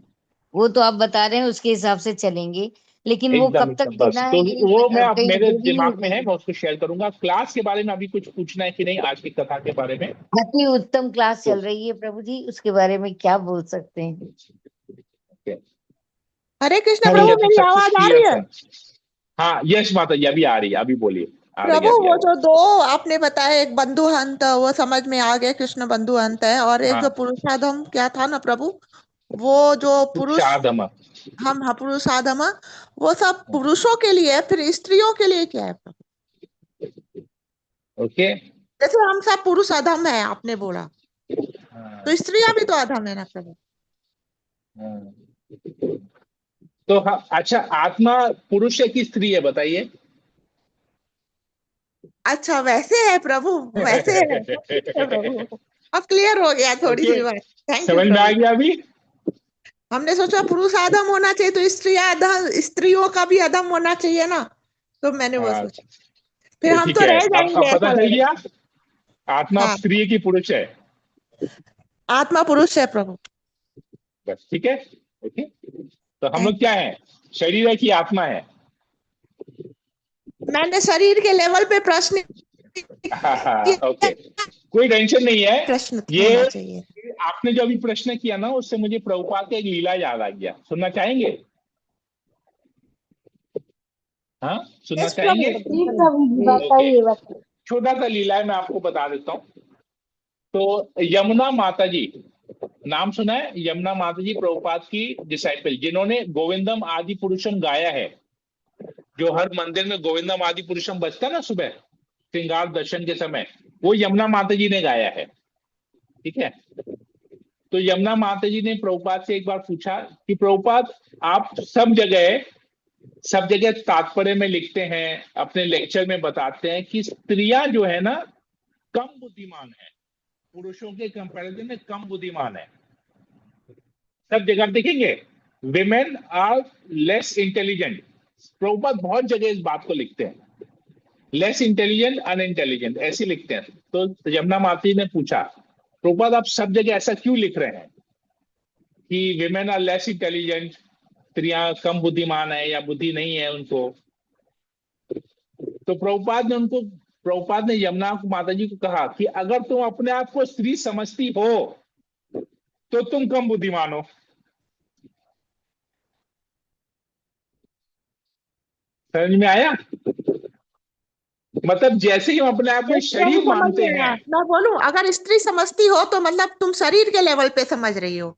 वो तो आप बता रहे हैं, उसके हिसाब से चलेंगे। लेकिन वो एकदम कब तक एकदम, बस देना तो है कि वो मैं अब कहीं मेरे देरी हो दिमाग में है, जाएगी? मैं उसको शेयर करूंगा। क्लास के बारे में अभी कुछ पूछना है कि नहीं, आज की कथा के बारे में? अति उत्तम क्लास तो चल रही है प्रभु जी, उसके बारे में क्या बोल सकते हैं? okay, हरे कृष्ण ठीक प्रभु, है, तो मेरी सब कुछ आवाज आ क्लियर रही है? था। हाँ, यश माता जी, अभी आ रही है, अभी बोलिए, आ रही प्रभु, है अभी वो जो आवाज। दो आपने बताया, एक बंधु हंत, वो समझ में आ गया, कृष्ण बंधु हंत है, और एक जो हाँ, पुरुषाधम क्या था ना प्रभु, वो जो पुरुष, पुरुषाधम। हम हाँ पुरुषाधम, वो सब पुरुषों के लिए है, फिर स्त्रियों के लिए क्या है प्रभु? ओके। जैसे हम सब पुरुष अधम है आपने बोला, तो स्त्रियां भी तो अधम है ना प्रभु? तो हाँ, अच्छा, आत्मा पुरुष है कि स्त्री है, बताइए। अच्छा, वैसे है प्रभु, वैसे है, तो ठीक है प्रभु, अब क्लियर हो गया थोड़ी ओके, सी बात। थैंक यू समझ में आ प्रभु। गया अभी? हमने सोचा पुरुष अधम होना चाहिए, तो स्त्रियां अधम, स्त्रियों का भी अधम होना चाहिए ना, तो मैंने वो हाँ, सोचा, फिर हम ठीक तो है, रह अब जाएंगे पता ऐसा चल लग गया, आत्मा रहा। अब हाँ, स्त्री है कि पुरुष है? आत्मा पुरुष है प्रभु। बस, ठीक है। ओके, तो हम लोग थैंक क्या है, शरीर है कि आत्मा है? मैंने शरीर के लेवल पे प्रश्न ये ओके, कोई टेंशन नहीं है। प्रश्न होना ये चाहिए। आपने जो अभी प्रश्न किया ना, उससे मुझे प्रभुपाद का एक लीला याद आ गया, सुनना चाहेंगे? हाँ, सुनना यस चाहेंगे? प्रभु। जी प्रभु जी, ओके, बताइए बताइए। छोटा सा लीला है, मैं आपको बता देता हूँ। तो यमुना माता जी, नाम सुना है? यमुना माता जी प्रभुपाद की डिसाइपल, जिन्होंने गोविंदम आदि पुरुषम गाया है। जो हर मंदिर में गोविंदम आदि पुरुषम बजता है ना सुबह श्रृंगार दर्शन के समय, वो यमुना माता जी ने गाया है। ठीक है। तो यमुना माता जी ने प्रभुपाद से एक बार पूछा कि प्रभुपाद, आप सब जगह तात्पर्य में लिखते हैं, अपने लेक्चर में बताते हैं कि स्त्रियां जो है ना कम बुद्धिमान है, पुरुषों के कंपैरिजन में कम बुद्धिमान है। सब जगह आप देखेंगे women are less intelligent. Prabhupada बहुत जगह इस बात को लिखते हैं, लेस इंटेलिजेंट, अनइंटेलिजेंट, ऐसे लिखते हैं। तो यमुना माता जी ने पूछा, प्रभुपाद आप सब जगह ऐसा क्यों लिख रहे हैं कि विमेन आर लेस इंटेलिजेंट, स्त्रियां कम बुद्धिमान है या बुद्धि नहीं है उनको? तो प्रभुपाद ने यमुना माता जी को कहा कि अगर तुम अपने आप को स्त्री समझती हो तो तुम कम बुद्धिमान हो। समझ में आया? मतलब जैसे ही हम अपने आप को यस प्रभु, शरीर समझ मानते गया। हैं। मैं बोलूं, अगर स्त्री समझती हो तो मतलब तुम शरीर के लेवल पे समझ रही हो।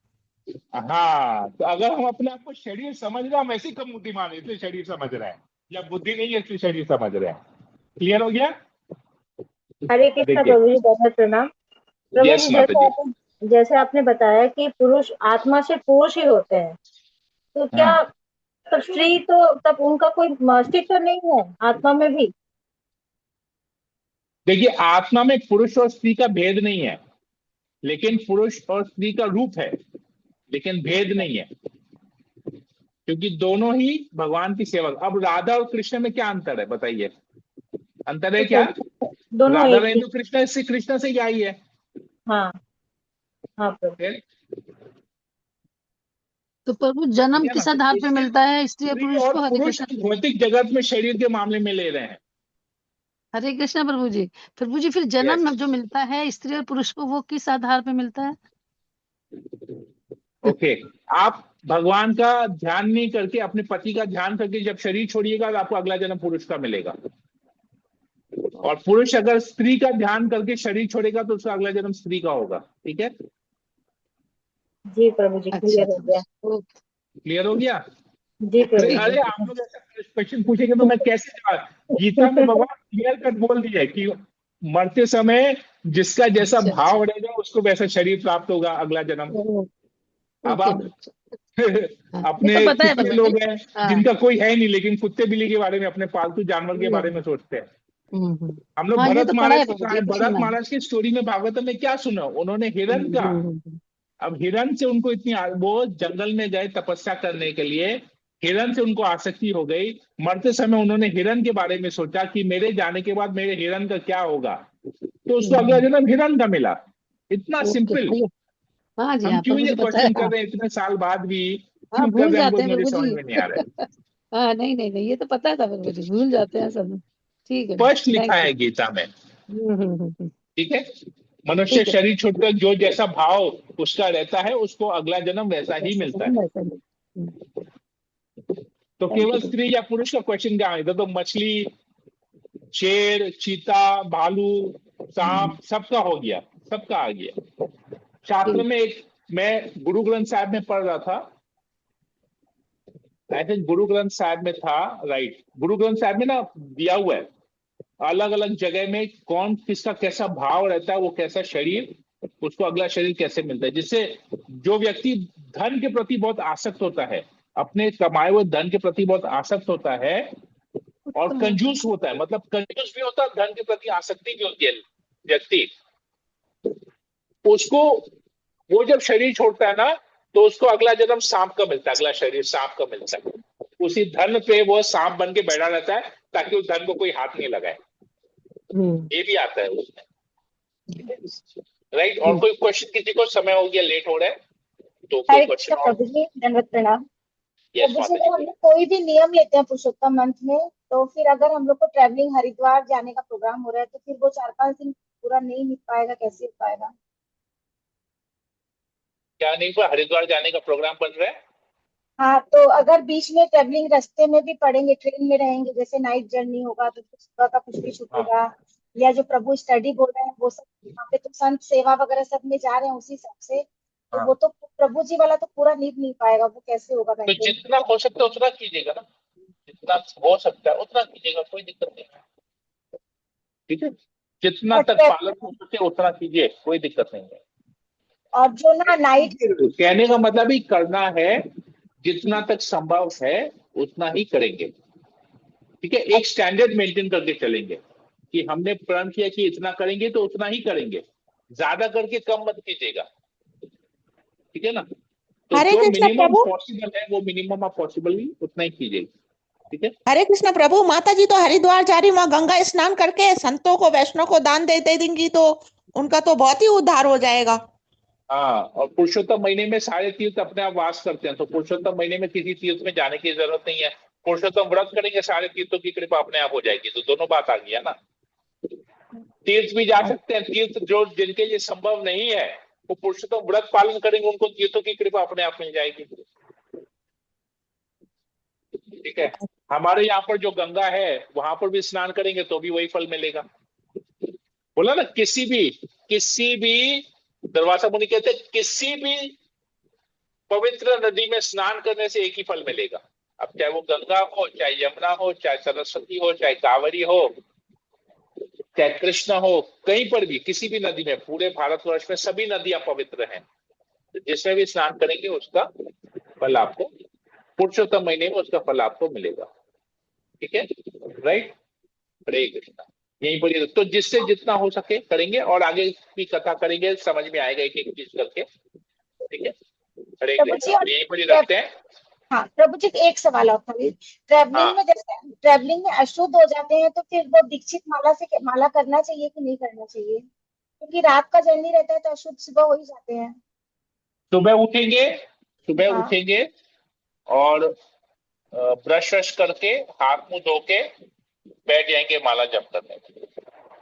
हाँ, तो अगर हम अपने आप को शरीर समझ रहे हैं, हम ऐसे ही कम बुद्धिमान है इसलिए शरीर समझ रहे हैं, या बुद्धि नहीं है इसलिए शरीर समझ रहे हैं। क्लियर हो गया? हरे कृष्णा देखिए, प्रभु जी, बहुत प्रणाम प्रभु यस जी। माता जी। जैसे आपने बताया कि पुरुष आत्मा से पुरुष ही होते हैं, तो क्या हाँ, तो स्त्री तो तब उनका कोई अस्तित्व नहीं है आत्मा में भी? देखिए, आत्मा में पुरुष और स्त्री का भेद नहीं है, लेकिन पुरुष और स्त्री का रूप है, लेकिन भेद नहीं है, क्योंकि दोनों ही भगवान की सेवा। अब राधा और कृष्ण में क्या अंतर है बताइए? अंतर है क्या? दोनों राधा एक रानी ही। तो कृष्ण से ही आई है। हाँ हाँ प्रभु। फिर तो प्रभु जन्म है ना, किस तो आधार पे इसलिए मिलता है स्त्री और स्त्री पुरुष और को? हरे पुरुष कृष्ण। भौतिक जगत में शरीर के मामले में ले रहे हैं। हरे कृष्णा प्रभु जी। प्रभु जी, फिर यस, जन्म जो मिलता है स्त्री और पुरुष को, वो किस आधार पे मिलता है? ओके। आप भगवान का ध्यान नहीं करके, अपने पति का ध्यान करके जब शरीर छोड़िएगा तो आपको अगला जन्म पुरुष का मिलेगा। और पुरुष अगर स्त्री का ध्यान करके शरीर छोड़ेगा तो उसका अगला जन्म स्त्री का होगा। ठीक है? जी प्रभु जी, अच्छा क्लियर हो अच्छा, गया। ओके। क्लियर हो गया? जी प्रभु ठीक अरे जी। आप लोग ऐसा क्वेश्चन पूछेंगे तो मैं कैसे जवाब? गीता में भगवान क्लियर कट बोल दिया है कि मरते समय जिसका जैसा अच्छा अच्छा, भाव रहेगा उसको वैसा शरीर प्राप्त होगा अगला जन्म। अब ओके आप हाँ, अपने ये तो पता है कुत्ते प्रभु जी। लोग हैं हाँ। जिनका कोई है नहीं, लेकिन कुत्ते बिल्ली के बारे में, अपने पालतू जानवर के बारे में सोचते हैं। हम लोग हाँ, ये भरत तो पढ़ा महाराज है की प्रभु जी, ये तो भरत सुना है। महाराज की स्टोरी में भागवतम में क्या सुना? उन्होंने हिरण का, हम्म। अब हिरण से उनको वो जंगल में गए तपस्या करने के लिए, हिरण से उनको आसक्ति हो गई। मरते समय उन्होंने हिरण के बारे में सोचा कि मेरे जाने के बाद मेरे हिरण का क्या होगा, तो उसको अगला जन्म हिरण का मिला। इतना ओके सिंपल। हाँ जी, हम हाँ क्यों प्रभु ये जी, पता है। क्वेश्चन कर हाँ रहे हैं इतने साल बाद भी? हाँ, क्यों कर भूल रहे हैं जाते हमको हैं मुझे प्रभु समझ जी। में नहीं आ रहा है। हाँ, नहीं नहीं नहीं, ये तो पता था प्रभु जी, भूल जाते हैं सब। ठीक है, स्पष्ट लिखा थैंक यू। है गीता में। हम्म। ठीक है? मनुष्य ठीक है। शरीर छोड़कर जो जैसा भाव उसका रहता है उसको अगला जन्म वैसा ही मिलता है। तो थैंक केवल यू। स्त्री या पुरुष का क्वेश्चन क्या है? इधर तो मछली, शेर, चीता, भालू, सांप सबका हो गया, सबका आ गया। शास्त्र में एक, मैं गुरु ग्रंथ साहिब में पढ़ रहा था, आई थिंक गुरु ग्रंथ साहिब में था, राइट। गुरु ग्रंथ साहिब में ना दिया हुआ है अलग अलग जगह में कौन किसका कैसा भाव रहता है, वो कैसा शरीर, उसको अगला शरीर कैसे मिलता है। जिससे जो व्यक्ति धन के प्रति बहुत आसक्त होता है, अपने कमाए हुए धन के प्रति बहुत आसक्त होता है, और कंजूस होता है, मतलब कंजूस भी होता है, धन के प्रति आसक्ति भी होती है व्यक्ति, उसको, वो जब शरीर छोड़ता है ना तो उसको अगला जन्म सांप का मिलता है, अगला शरीर सांप का मिलता है। उसी धन पे वो सांप बन के बैठा रहता है ताकि उस धन को कोई हाथ नहीं लगाए। ये भी आता है उसमें, राइट। और कोई क्वेश्चन, किसी को समय हो गया, लेट हो रहा है, तो कोई हरे क्वेश्चन कृष्णा और? प्रभु जी, दंडवत प्रणाम। यस प्रभु जी, माता जी। हम कोई भी नियम लेते हैं पुरुषोत्तम मंत्र में, तो फिर अगर हम लोग को ट्रैवलिंग हरिद्वार जाने का प्रोग्राम हो रहा है तो फिर वो 4-5 दिन पूरा नहीं मिल पाएगा, कैसे हो पाएगा? क्या नहीं हुआ, हरिद्वार जाने का प्रोग्राम बन रहा है? हाँ, तो अगर बीच में ट्रेवलिंग रास्ते में भी पड़ेंगे, ट्रेन में रहेंगे, जैसे नाइट जर्नी होगा तो फिर सुबह का कुछ भी हाँ, छूटेगा, या जो प्रभु स्टडी बोल रहे हैं वो सब, वहाँ पे तो संत सेवा वगैरह सब में जा रहे हैं उसी हिसाब से, तो हाँ। वो तो प्रभु जी वाला तो पूरा नहीं पाएगा, वो कैसे होगा तो बैंक्वेट? जितना हो सकता है उतना कीजिएगा ना, जितना हो सकता है उतना कीजिएगा, कोई दिक्कत नहीं है। ठीक है, जितना और तक पालन हो सके उतना कीजिए, कोई दिक्कत नहीं है। और जो ना नाइट, कहने का मतलब ही करना है, जितना तक संभव है उतना ही करेंगे। ठीक है, एक स्टैंडर्ड मेंटेन करके चलेंगे कि हमने प्रण किया कि इतना करेंगे तो उतना ही करेंगे, ज्यादा करके कम मत कीजिएगा। ठीक है ना, तो हरे जो कृष्ण मिनिमम प्रभु। पॉसिबल है वो मिनिमम आप पॉसिबल ही उतना ही कीजिएगा। ठीक है, हरे कृष्ण प्रभु, माता जी तो हरिद्वार जा रही, वहां गंगा स्नान करके संतों को वैष्णव को दान दे देंगी तो उनका तो बहुत ही उद्धार हो जाएगा। हाँ, और पुरुषोत्तम महीने में सारे तीर्थ अपने आप वास करते हैं, तो पुरुषोत्तम महीने में किसी तीर्थ में जाने की जरूरत नहीं है। पुरुषोत्तम व्रत करेंगे, सारे तीर्थों की कृपा अपने आप हो जाएगी, तो दोनों बात आ गई है ना। तीर्थ भी जा सकते हैं, तीर्थ जो जिनके लिए संभव नहीं है वो पुरुषोत्तम व्रत पालन करेंगे, उनको तीर्थों की कृपा अपने आप मिल जाएगी। ठीक है, हमारे यहाँ पर जो गंगा है वहां पर भी स्नान करेंगे तो भी वही फल मिलेगा। बोला ना, किसी भी दरवाजा मुनि कहते हैं, किसी भी पवित्र नदी में स्नान करने से एक ही फल मिलेगा। अब चाहे वो गंगा हो, चाहे यमुना हो, चाहे सरस्वती हो, चाहे कांवरी हो, चाहे कृष्णा हो, कहीं पर भी किसी भी नदी में, पूरे भारतवर्ष में सभी नदियां पवित्र हैं, तो जिसमें भी स्नान करेंगे उसका फल आपको पुरुषोत्तम महीने में उसका फल आपको मिलेगा। ठीक है, राइट। हरे कृष्णा, यहीं पर तो जिससे जितना हो सके करेंगे, और आगे की कथा करेंगे, समझ में आएगा एक एक चीज करके। ठीक है, हरे प्रभु जी, कृष्णा, और यहीं पर ही रखते हैं। हाँ प्रभु जी, एक सवाल और था। ट्रैवलिंग हाँ, में, जैसे ट्रैवलिंग में अशुद्ध हो जाते हैं तो फिर वो दीक्षित माला से माला करना चाहिए कि नहीं करना चाहिए? क्योंकि रात का जर्नी रहता है तो अशुद्ध सुबह हो ही जाते हैं। सुबह उठेंगे, सुबह हाँ, उठेंगे और ब्रश व्रश करके हाथ मुंह धो के बैठ जाएंगे माला जप करने के लिए।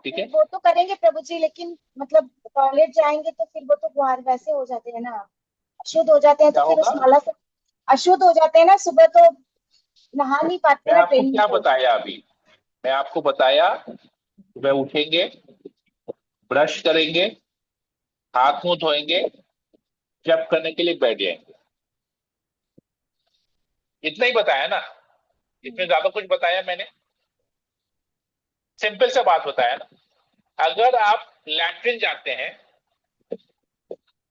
ठीक फिर है, वो तो करेंगे प्रभु जी, लेकिन मतलब टॉयलेट जाएंगे तो फिर वो तो गुहार वैसे हो जाते हैं ना, अशुद्ध हो जाते हैं, तो क्या फिर होगा? उस माला से अशुद्ध हो जाते हैं ना, सुबह तो नहा नहीं पाते मैं ना आपको ट्रेन में क्या तो। बताया अभी, मैं आपको बताया, सुबह उठेंगे, ब्रश करेंगे, हाथ मुंह धोएंगे, जप करने के लिए बैठ जाएंगे। इतना ही बताया ना, इसमें ज्यादा कुछ बताया मैंने? सिंपल सा बात बताया ना। अगर आप लैट्रिन जाते हैं,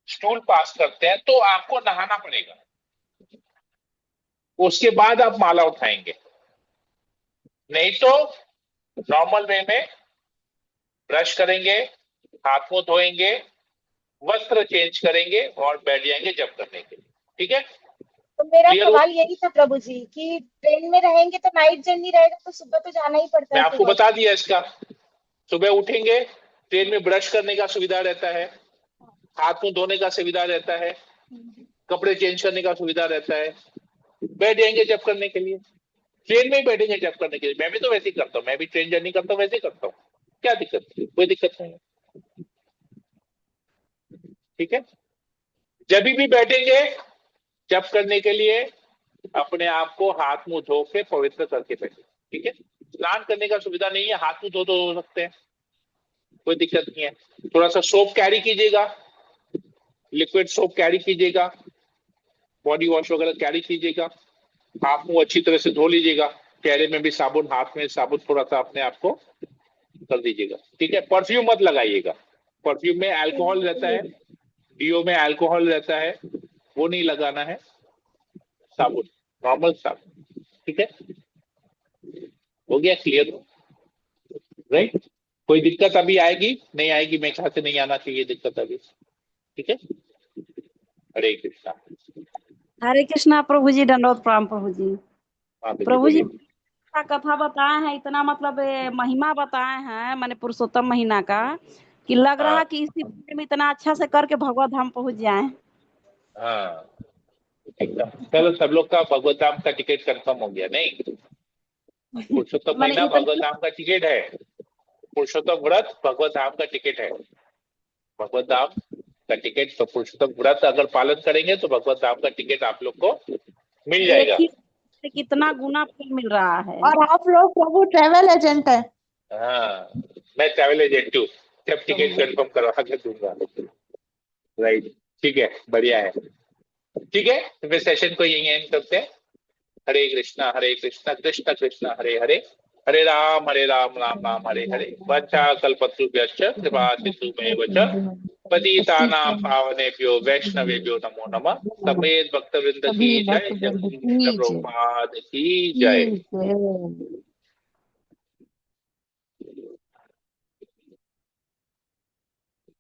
स्टूल पास करते हैं, तो आपको नहाना पड़ेगा, उसके बाद आप माला उठाएंगे। नहीं तो नॉर्मल वे में ब्रश करेंगे, हाथ मुंह धोएंगे, वस्त्र चेंज करेंगे और बैठ जाएंगे जप करने के लिए। ठीक है, तो मेरा क्लियर हो? सवाल यही था प्रभु जी कि ट्रेन में रहेंगे तो नाइट जर्नी रहेगा तो सुबह तो जाना ही पड़ता मैं है आपको फिर बता वॉशरूम। दिया इसका। सुबह उठेंगे, ट्रेन में ब्रश करने का सुविधा रहता है, हाथ मुंह धोने का सुविधा रहता है, कपड़े चेंज करने का सुविधा रहता है, बैठ जाएंगे जब करने के लिए। ट्रेन में ही बैठेंगे जब करने के लिए। मैं भी तो वैसे ही करता हूँ, मैं भी ट्रेन जर्नी करता हूँ, वैसे ही करता हूँ। क्या दिक्कत है? कोई दिक्कत नहीं है। ठीक है, जब भी बैठेंगे जब करने के लिए अपने आप को हाथ मुंह धो के पवित्र करके बैठे। ठीक है, स्नान करने का सुविधा नहीं है, हाथ मुंह धो सकते हैं, कोई दिक्कत नहीं है। थोड़ा सा सोप कैरी कीजिएगा, लिक्विड सोप कैरी कीजिएगा, बॉडी वॉश वगैरह कैरी कीजिएगा, हाथ मुंह अच्छी तरह से धो लीजिएगा, चेहरे में भी साबुन, हाथ में साबुन थोड़ा सा अपने आप को कर दीजिएगा। ठीक है, परफ्यूम मत लगाइएगा, परफ्यूम में अल्कोहल रहता है, डीओ में अल्कोहल रहता है, वो नहीं लगाना है। साबुन, नॉर्मल साबुन। ठीक है, हो गया क्लियर? राइट, कोई दिक्कत अभी आएगी नहीं आएगी? मेरे ख्याल से नहीं आना चाहिए दिक्कत अभी। ठीक है, हरे कृष्णा। हरे कृष्णा प्रभु जी, दंडवत प्रणाम प्रभु जी। हाँ बेटी प्रभु जी बोलिए। का कथा बताए हैं, इतना मतलब महिमा बताए हैं मैंने पुरुषोत्तम महीना का, कि लग रहा हाँ है कि इसी महीने में इतना अच्छा से करके भगवत धाम पहुंच जाए। हाँ, एकदम। चलो, सब लोग का भगवत धाम का टिकट कंफर्म हो गया नहीं? पुरुषोत्तम मैंने महीना इतनी भगवत धाम का टिकट है। पुरुषोत्तम व्रत भगवत धाम का टिकट है। भगवत धाम का टिकट, तो पुरुषोत्तम व्रत अगर पालन करेंगे तो भगवत धाम का टिकट आप लोग को मिल एक जाएगा। ही से कितना गुना फल मिल रहा है। और आप लोग प्रभु ट्रेवल एजेंट है। हाँ, मैं ट्रैवल एजेंट हूँ, सब टिकट कंफर्म करवा के दूंगा। राइट, ठीक है, बढ़िया है। ठीक है, तो फिर सेशन को यही एंड करते हैं। हरे कृष्णा कृष्ण कृष्ण हरे हरे, हरे राम राम राम हरे हरे। वंचा कल्पतरुभ्यश्च कृपा सिन्धुमेव च पतितानां पावनेभ्यो वैष्णवेभ्यो नमो नमः। समेत भक्तवृंद की सभी जय। भक्त वृंद जय की जय। प्रभुपाद की जय। जय।